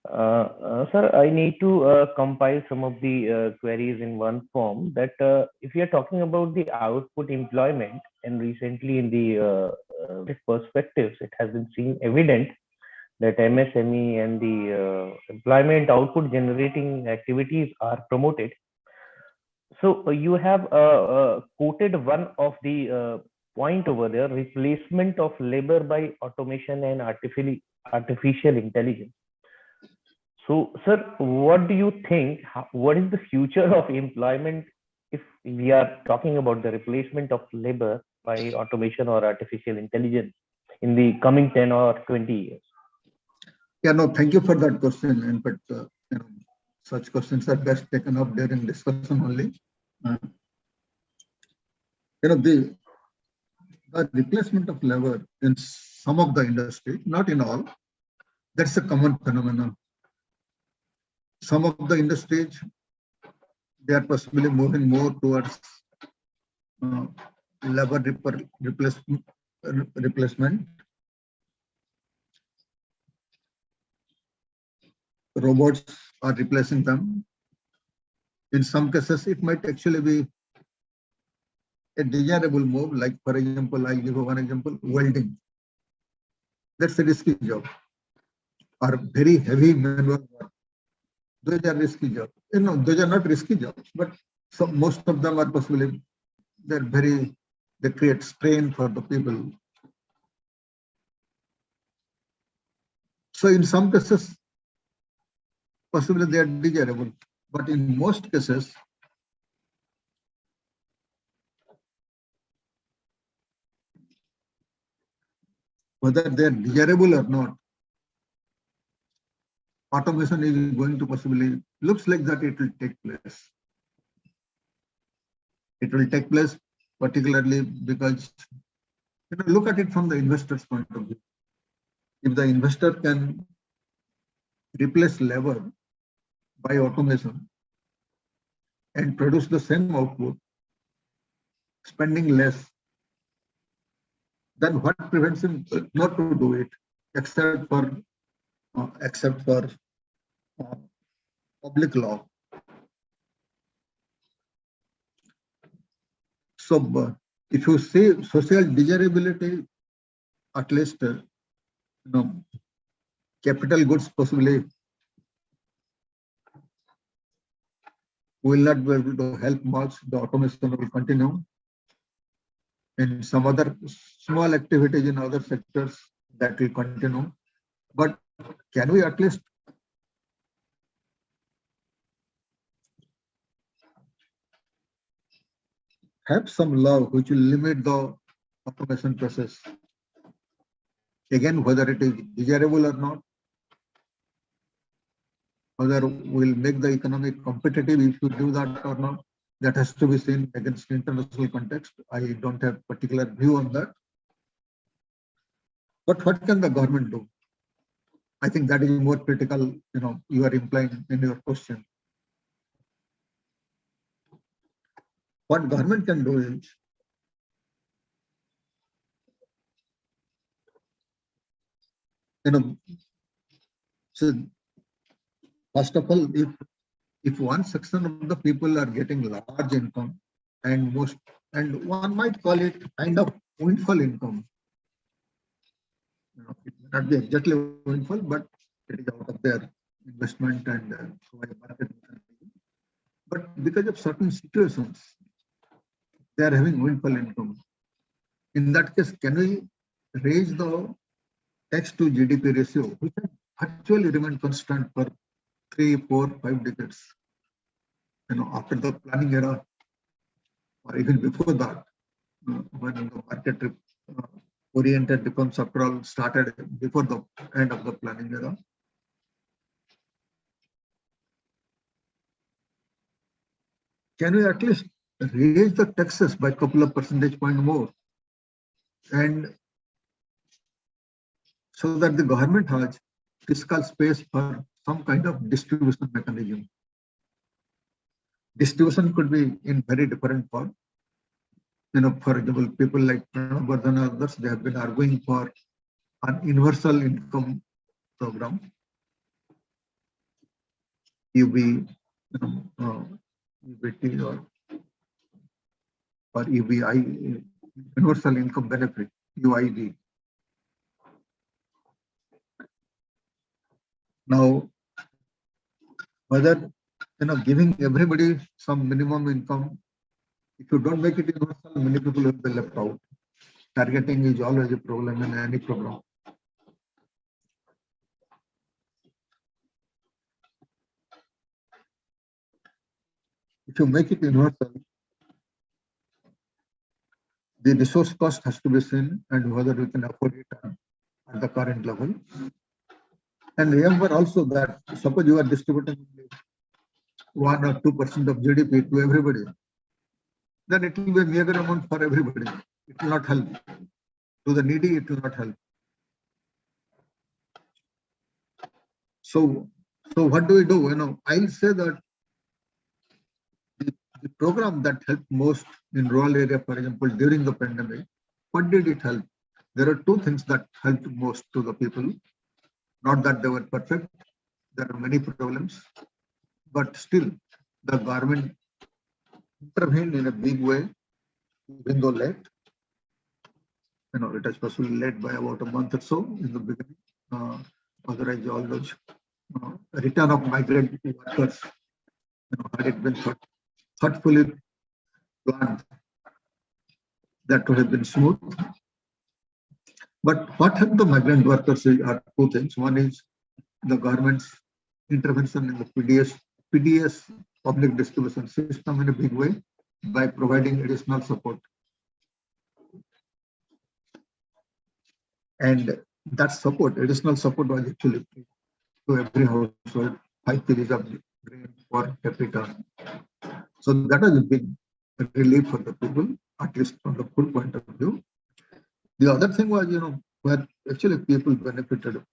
Sir, I need to compile some of the queries in one form. That if you are talking about the output employment, and recently in the perspectives, it has been seen evident that MSME and the employment output generating activities are promoted. So you have quoted one of the point over there: replacement of labor by automation and artificial intelligence. So, sir, what do you think? What is the future of employment if we are talking about the replacement of labor by automation or artificial intelligence in the coming 10 or 20 years? Yeah, no, thank you for that question. In fact, such questions are best taken up during discussion only. The replacement of labor in some of the industries, not in all, that's a common phenomenon. Some of the industries, they are possibly moving more towards labor replacement. Robots are replacing them. In some cases, it might actually be a desirable move, like, for example, I give one example, welding. That's a risky job. Or very heavy manual work. Those are risky jobs. Those are not risky jobs, but most of them are possibly, they create strain for the people. So in some cases, possibly they are desirable, but in most cases, whether they are desirable or not, automation is going to possibly, looks like that it will take place. It will take place particularly because look at it from the investor's point of view. If the investor can replace labor by automation and produce the same output, spending less, then what prevents him not to do it, except for public law? So, if you see social desirability, at least capital goods possibly will not be able to help much. The automation will continue. In some other small activities in other sectors, that will continue. But can we at least have some law which will limit the automation process? Again, whether it is desirable or not, whether we'll make the economy competitive if you do that or not, that has to be seen against international context. I don't have particular view on that. But what can the government do? I think that is more critical, you are implying in your question. What government can do is, so first of all, if one section of the people are getting large income and one might call it kind of windfall income. It may not be exactly windfall, but it is out of their investment and market. But because of certain situations, they are having windfall income. In that case, can we raise the tax to GDP ratio, which has actually remained constant for 3, 4, 5 decades? After the planning era, or even before that, when the market oriented reforms after all started before the end of the planning era. Can we at least raise the taxes by a couple of percentage point more, and so that the government has fiscal space for some kind of distribution mechanism? Distribution could be in very different form. For example, people like Pranab and others, they have been arguing for an universal income program, UBT or UBI, universal income benefit, UIB. Now, whether giving everybody some minimum income, if you don't make it universal, many people will be left out. Targeting is always a problem in any program. If you make it universal, the resource cost has to be seen and whether we can afford it at the current level. And remember also that suppose you are distributing 1 or 2% of GDP to everybody, then it will be a meager amount for everybody. It will not help. To the needy, it will not help. So what do we do? I'll say that the program that helped most in rural area, for example, during the pandemic, what did it help? There are two things that helped most to the people. Not that they were perfect. There are many problems, but still the government intervened in a big way, even though late. It was possibly late by about a month or so in the beginning. Otherwise, all those return of migrant workers, had it been thoughtfully planned, that would have been smooth. But what helped the migrant workers are two things. One is the government's intervention in the PDS public distribution system in a big way by providing additional support. And that support, additional support, was actually to every household 5 kgs of grain per capita. So that was a big relief for the people. at least from the full point of view. The other thing was, where actually people benefited,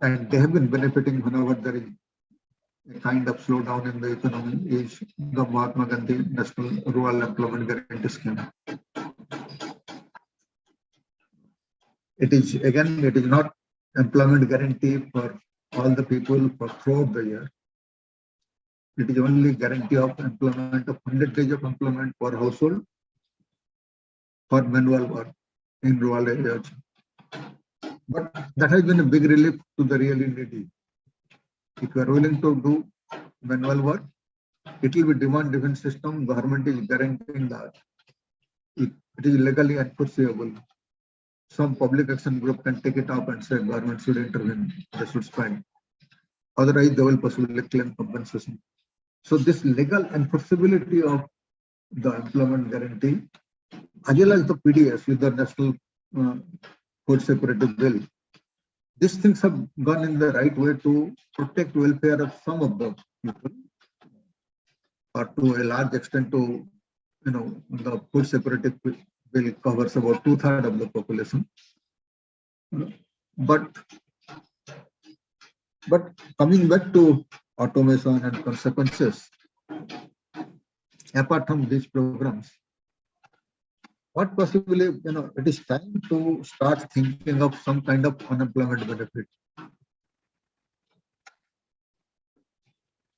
and they have been benefiting whenever there is a kind of slowdown in the economy, is the Mahatma Gandhi National Rural Employment Guarantee Scheme. It is not employment guarantee for all the people for throughout the year. It is only guarantee of employment of 100 days of employment per household for manual work in rural areas. But that has been a big relief to the really needy. If you are willing to do manual work, it will be demand-driven system. Government is guaranteeing that it is legally enforceable. Some public action group can take it up and say government should intervene, they should spend. Otherwise, they will possibly claim compensation. So this legal enforceability of the employment guarantee, as well as the PDS with the National Food Security Bill, these things have gone in the right way to protect welfare of some of the people, or to a large extent to, the food security bill covers about 2/3 of the population. But coming back to automation and consequences, apart from these programs, what possibly, it is time to start thinking of some kind of unemployment benefit.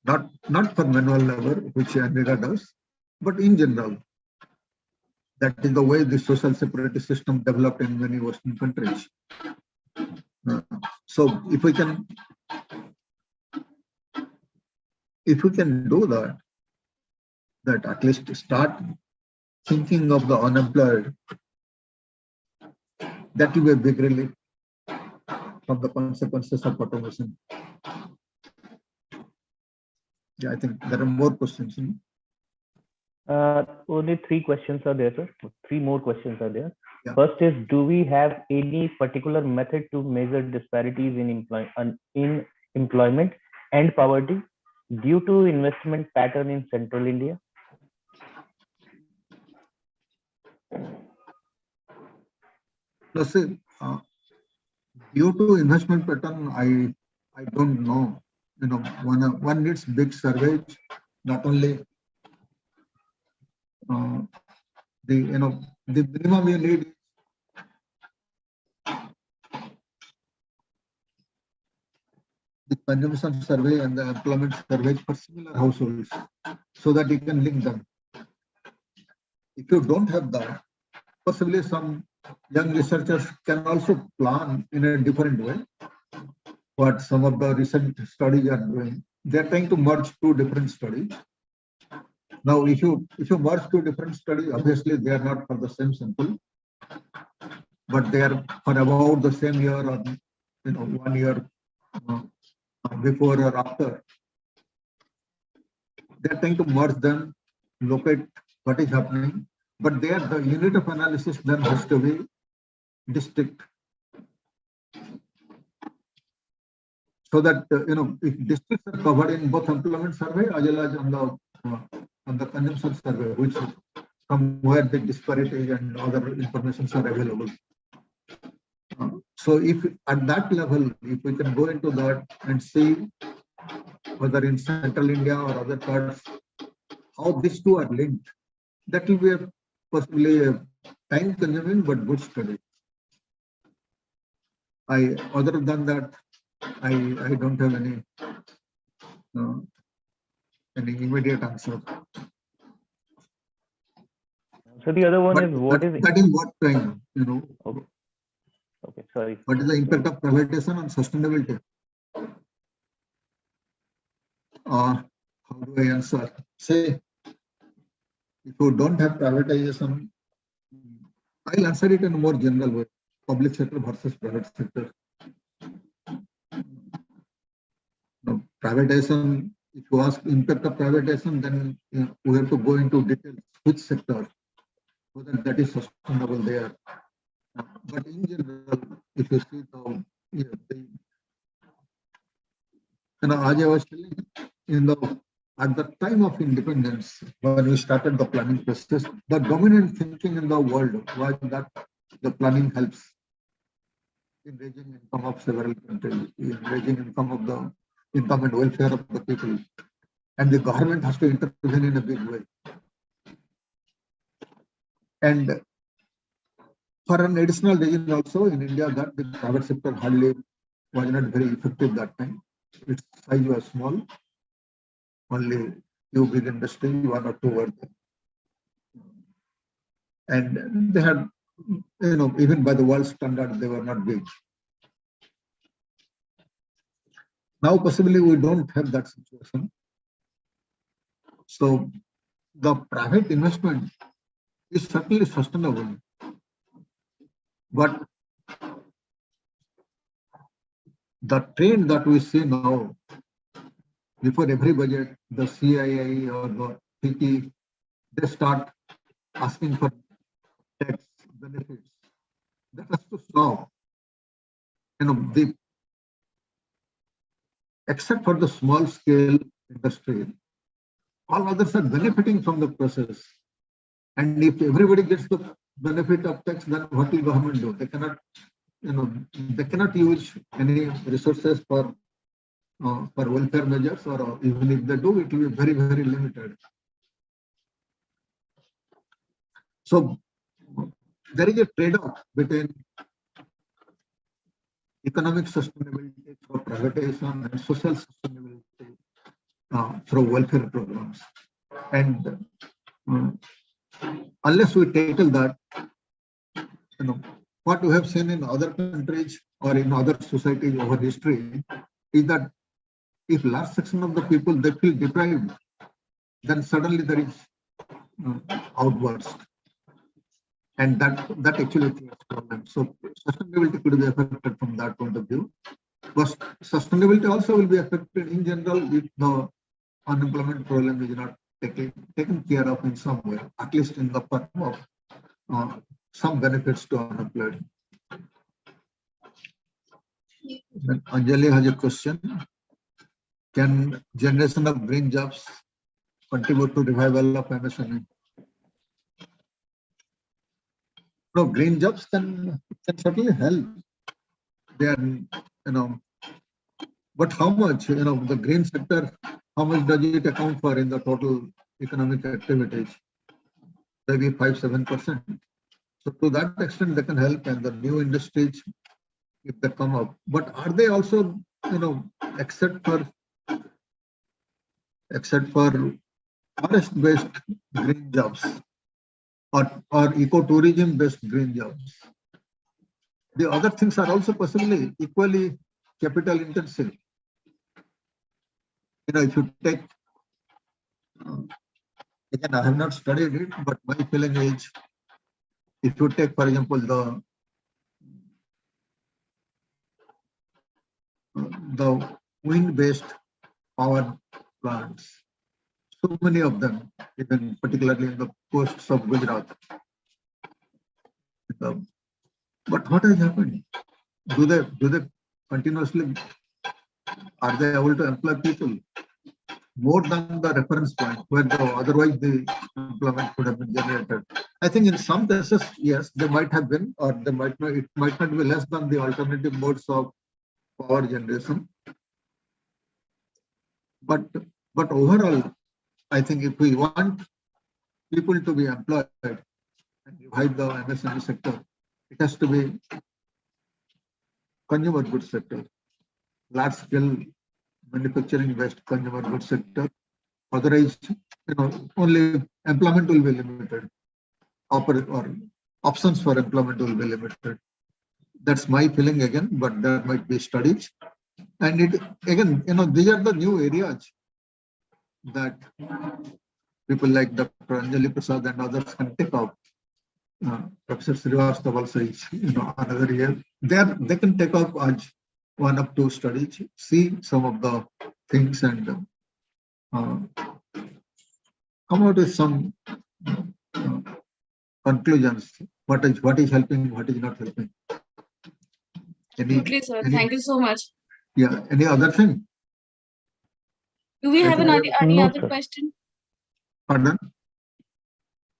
Not for manual labor, which America does, but in general. That is the way the social security system developed in many Western countries. So if we can do that at least start thinking of the unemployed, that will be a big relief from the consequences of automation. Yeah, I think there are more questions. Only 3 questions are there, sir. 3 more questions are there. Yeah. First is, do we have any particular method to measure disparities in employment and poverty due to investment pattern in central India? No, see, due to investment pattern, I don't know. One needs big surveys, not only the minimum you need the consumption survey and the employment surveys for similar households, so that you can link them. If you don't have that, possibly some young researchers can also plan in a different way. What some of the recent studies are doing, they are trying to merge 2 different studies. Now, if you merge 2 different studies, obviously they are not for the same sample, but they are for about the same year, or 1 year before or after. They are trying to merge them, locate what is happening, but there the unit of analysis then has to be district, so that if districts are covered in both employment survey as well as on the consumption survey, which is from where the disparities and other information are available. So if at that level, if we can go into that and see whether in central India or other parts, how these 2 are linked, that will be possibly a time-consuming but good study. Other than that, I don't have any immediate answer. So the other one But is, what is that is what time, Okay, sorry. What is the impact of privatization on sustainability? How do I answer? Say, if you don't have privatization, I'll answer it in a more general way. Public sector versus private sector. Privatization, if you ask impact of privatization, then we have to go into details which sector, whether that is sustainable there. But in general, if you see as I was telling, at the time of independence, when we started the planning process, the dominant thinking in the world was that the planning helps in raising income of several countries, in raising income and welfare of the people, and the government has to intervene in a big way. And for an additional reason also in India, that the private sector hardly was not very effective that time. Its size was small, only few big industry, one or two were there. And they had, even by the world standard, they were not big. Now, possibly we don't have that situation. So the private investment is certainly sustainable, but the trend that we see now, before every budget, the CII or the PT, they start asking for tax benefits. That has to stop. Except for the small scale industry, all others are benefiting from the process. And if everybody gets the benefit of tax, then what will government do? They cannot, they cannot use any resources for welfare measures, or even if they do, it will be very, very limited. So there is a trade-off between economic sustainability through privatization and social sustainability through welfare programs. And unless we tackle that, what we have seen in other countries or in other societies over history is that if large section of the people they feel deprived, then suddenly there is outburst, and that actually creates problems. So sustainability could be affected from that point of view, but sustainability also will be affected in general if the unemployment problem is not taken care of in some way, at least in the form of some benefits to unemployed. Then Anjali has a question. Can generation of green jobs contribute to revival of MSME? No, green jobs can certainly help. They are, but how much? The green sector, how much does it account for in the total economic activities? Maybe 5-7%. So to that extent, they can help, and the new industries, if they come up. But are they also, except for forest-based green jobs or ecotourism-based green jobs, the other things are also possibly equally capital intensive. If you take, again, I have not studied it, but my feeling is, if you take, for example, the wind-based power plants, so many of them, even particularly in the coasts of Gujarat. But what has happened? Do they continuously, are they able to employ people more than the reference point where otherwise the employment could have been generated? I think in some cases, yes, they might have been, or they might not. It might not be less than the alternative modes of power generation. But overall, I think if we want people to be employed and revive the MSME sector, it has to be consumer goods sector, large scale manufacturing based consumer goods sector. Otherwise, only employment will be limited, or options for employment will be limited. That's my feeling again, but there might be studies. And it again, these are the new areas that people like Dr. Anjali Prasad and others can take up. Professor Srivastava also is, another year. They can take up as one of two studies, see some of the things, and come out with some conclusions. What is helping, what is not helping. Absolutely, sir. Thank you so much. Yeah. Any other thing? Do we have any No, other sir. question? Pardon?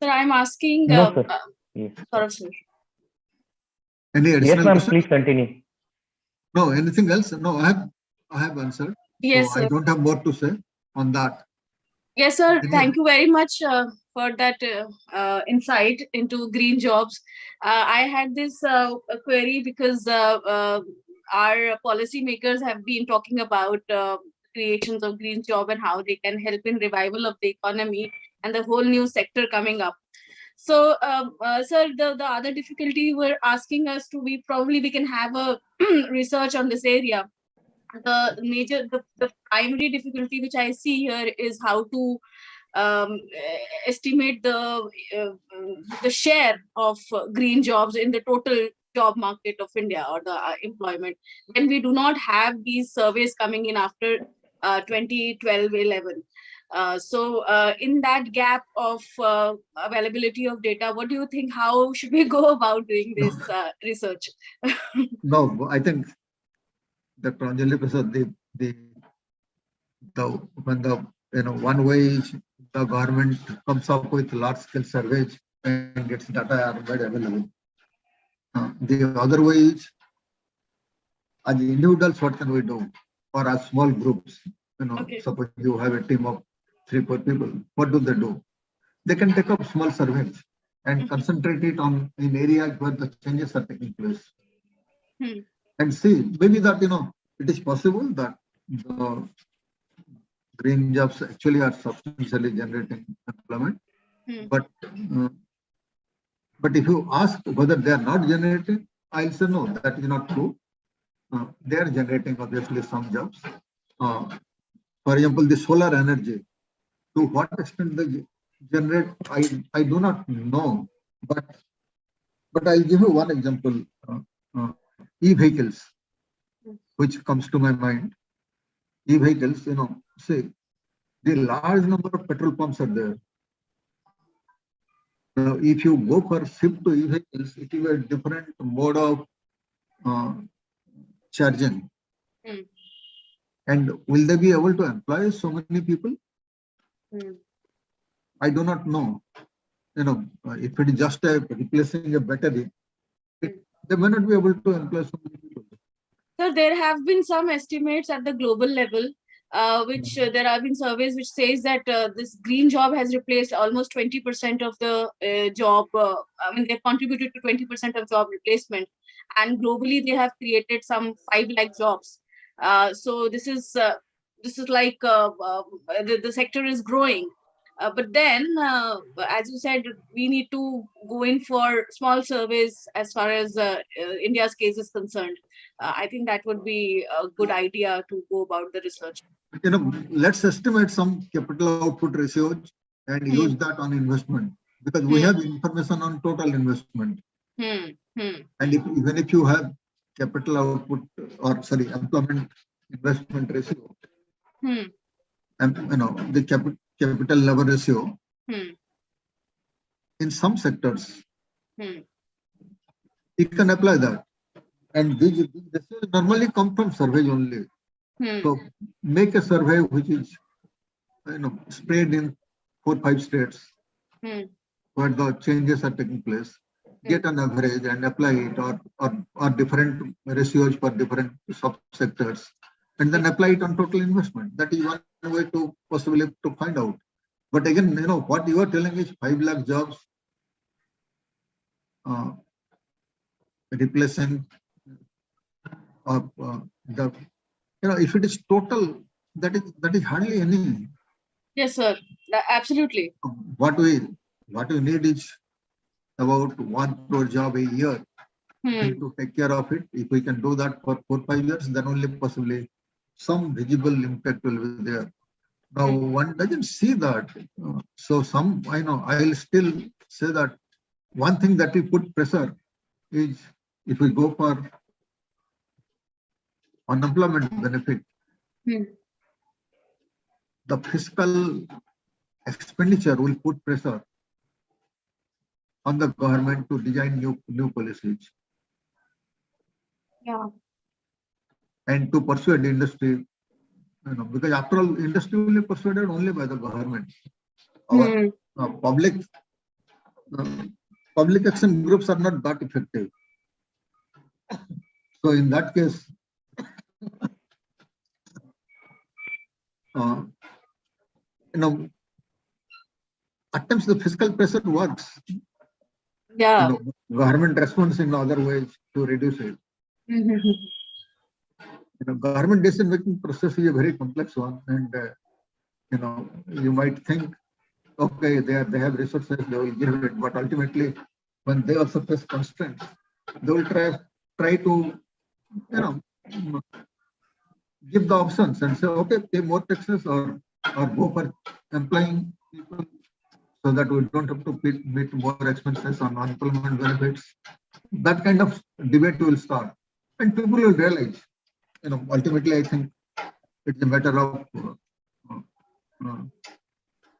Sir, I'm asking. No, sir. Yes. Saurav, sir. Any Yes, additional ma'am. question? Please continue. No, anything else? No, I have answered. Yes, So I sir. don't have more to say on that. Yes, sir. Any- Thank you very much for that insight into green jobs. I had this query because our policymakers have been talking about creations of green job and how they can help in revival of the economy and the whole new sector coming up. So, sir, the other difficulty we're asking us to, we can have a research on this area. The primary difficulty which I see here is how to estimate the share of green jobs in the total job market of India, or the employment, when we do not have these surveys coming in after 2012-11. In that gap of availability of data, what do you think? How should we go about doing this research? No, I think that Pranjali Prasad, when the one way is the government comes up with large scale surveys and gets data are made available. The other way is, as individuals, what can we do? Or as small groups, Okay. suppose you have a team of 3-4 people, what do? They can take up small surveys and concentrate it on in areas where the changes are taking place. And see, maybe that, it is possible that the green jobs actually are substantially generating employment. But if you ask whether they are not generating, I'll say no, that is not true. They are generating obviously some jobs. For example, the solar energy, to what extent they generate, I do not know. But I'll give you one example. E-vehicles, which comes to my mind. E-vehicles, say the large number of petrol pumps are there. If you go for shift to e-vehicles, it is a different mode of charging. And will they be able to employ so many people? I do not know. If it is just replacing a battery, they may not be able to employ so many people. So there have been some estimates at the global level, which there have been surveys which says that this green job has replaced almost 20% of the job. They've contributed to 20% of job replacement, and globally they have created some 5 lakh jobs. So this is like the sector is growing. But then, as you said, we need to go in for small surveys as far as India's case is concerned. I think that would be a good idea to go about the research. Let's estimate some capital output ratios and use that on investment, because we have information on total investment. And even if you have capital output employment investment ratio, and the capital level ratio in some sectors, you can apply that. And this will normally come from surveys only. So make a survey which is spread in 4-5 states where the changes are taking place. Get an average and apply it, or different ratios for different subsectors, and then apply it on total investment. That is one way to possibly to find out. But again, what you are telling is 5 lakh jobs replacing if it is total, that is hardly any. Yes, sir. Absolutely. What we need is about 1 crore job a year to take care of it. If we can do that for 4-5 years, then only possibly some visible impact will be there. Now one doesn't see that. So I'll still say that one thing that we put pressure is, if we go for unemployment benefit, the fiscal expenditure will put pressure on the government to design new policies. Yeah. And to persuade the industry because after all, industry will be persuaded only by the government. Our public action groups are not that effective. So in that case, at times the fiscal pressure works. Yeah. Government responds in other ways to reduce it. Government decision-making process is a very complex one, and you might think, okay, they have resources, they will give it, but ultimately, when they also face constraints, they will try to give the options and say, okay, pay more taxes or go for employing people so that we don't have to meet more expenses on unemployment benefits. That kind of debate will start, and people will realize, ultimately, I think it's a matter of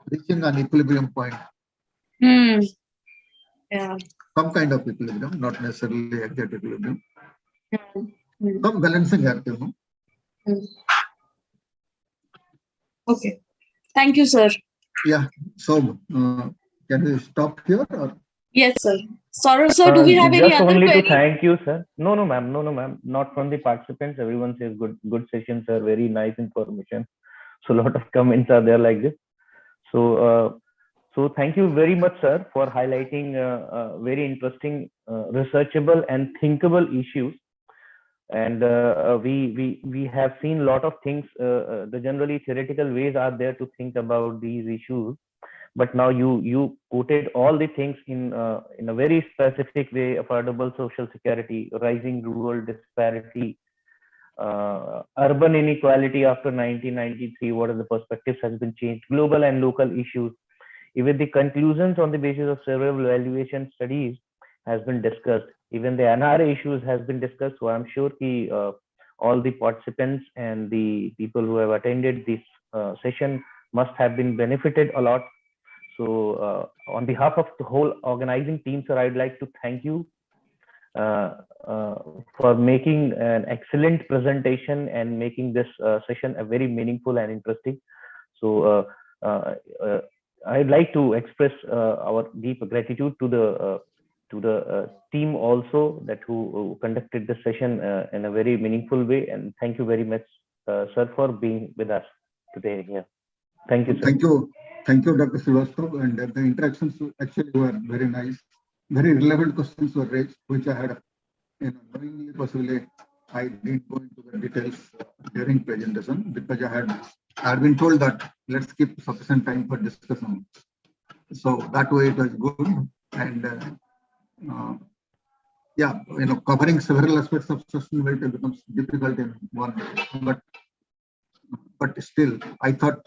reaching an equilibrium point. Yeah. Some kind of equilibrium, not necessarily exact equilibrium. Some balancing act, Okay. Thank you, sir. Yeah. So, can we stop here? Or? Yes, sir. Saurav, sir, do we have any just other only query? to thank you, sir. No, ma'am. No, ma'am. Not from the participants. Everyone says good session, sir. Very nice information. So a lot of comments are there like this. So thank you very much, sir, for highlighting very interesting, researchable and thinkable issues. And we have seen a lot of things. The generally theoretical ways are there to think about these issues, but now you quoted all the things in a very specific way: affordable social security, rising rural disparity, urban inequality after 1993. What are the perspectives has been changed? Global and local issues. Even the conclusions on the basis of several evaluation studies has been discussed. Even the NRA issues has been discussed. So I'm sure all the participants and the people who have attended this session must have been benefited a lot. So on behalf of the whole organizing team, sir, I'd like to thank you for making an excellent presentation and making this session a very meaningful and interesting. So I'd like to express our deep gratitude to the team also that who conducted this session in a very meaningful way. And thank you very much, sir, for being with us today here. Thank you, sir. Thank you, Dr. Srivastava. And the interactions actually were very nice. Very relevant questions were raised, which I had, knowingly, possibly, I didn't go into the details during presentation because I had been told that let's keep sufficient time for discussion. So that way it was good. And yeah, covering several aspects of sustainability becomes difficult in one way. But still, I thought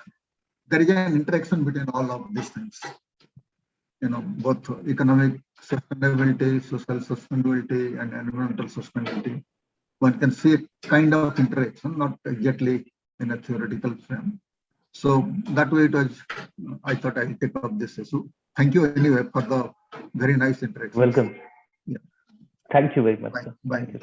there is an interaction between all of these things. Both economic sustainability, social sustainability, and environmental sustainability. One can see a kind of interaction, not exactly in a theoretical frame. So that way it was, I thought I'll take up this issue. Thank you anyway for the very nice interaction. Welcome. Yeah. Thank you very much. Bye. Sir. Bye. Thank you.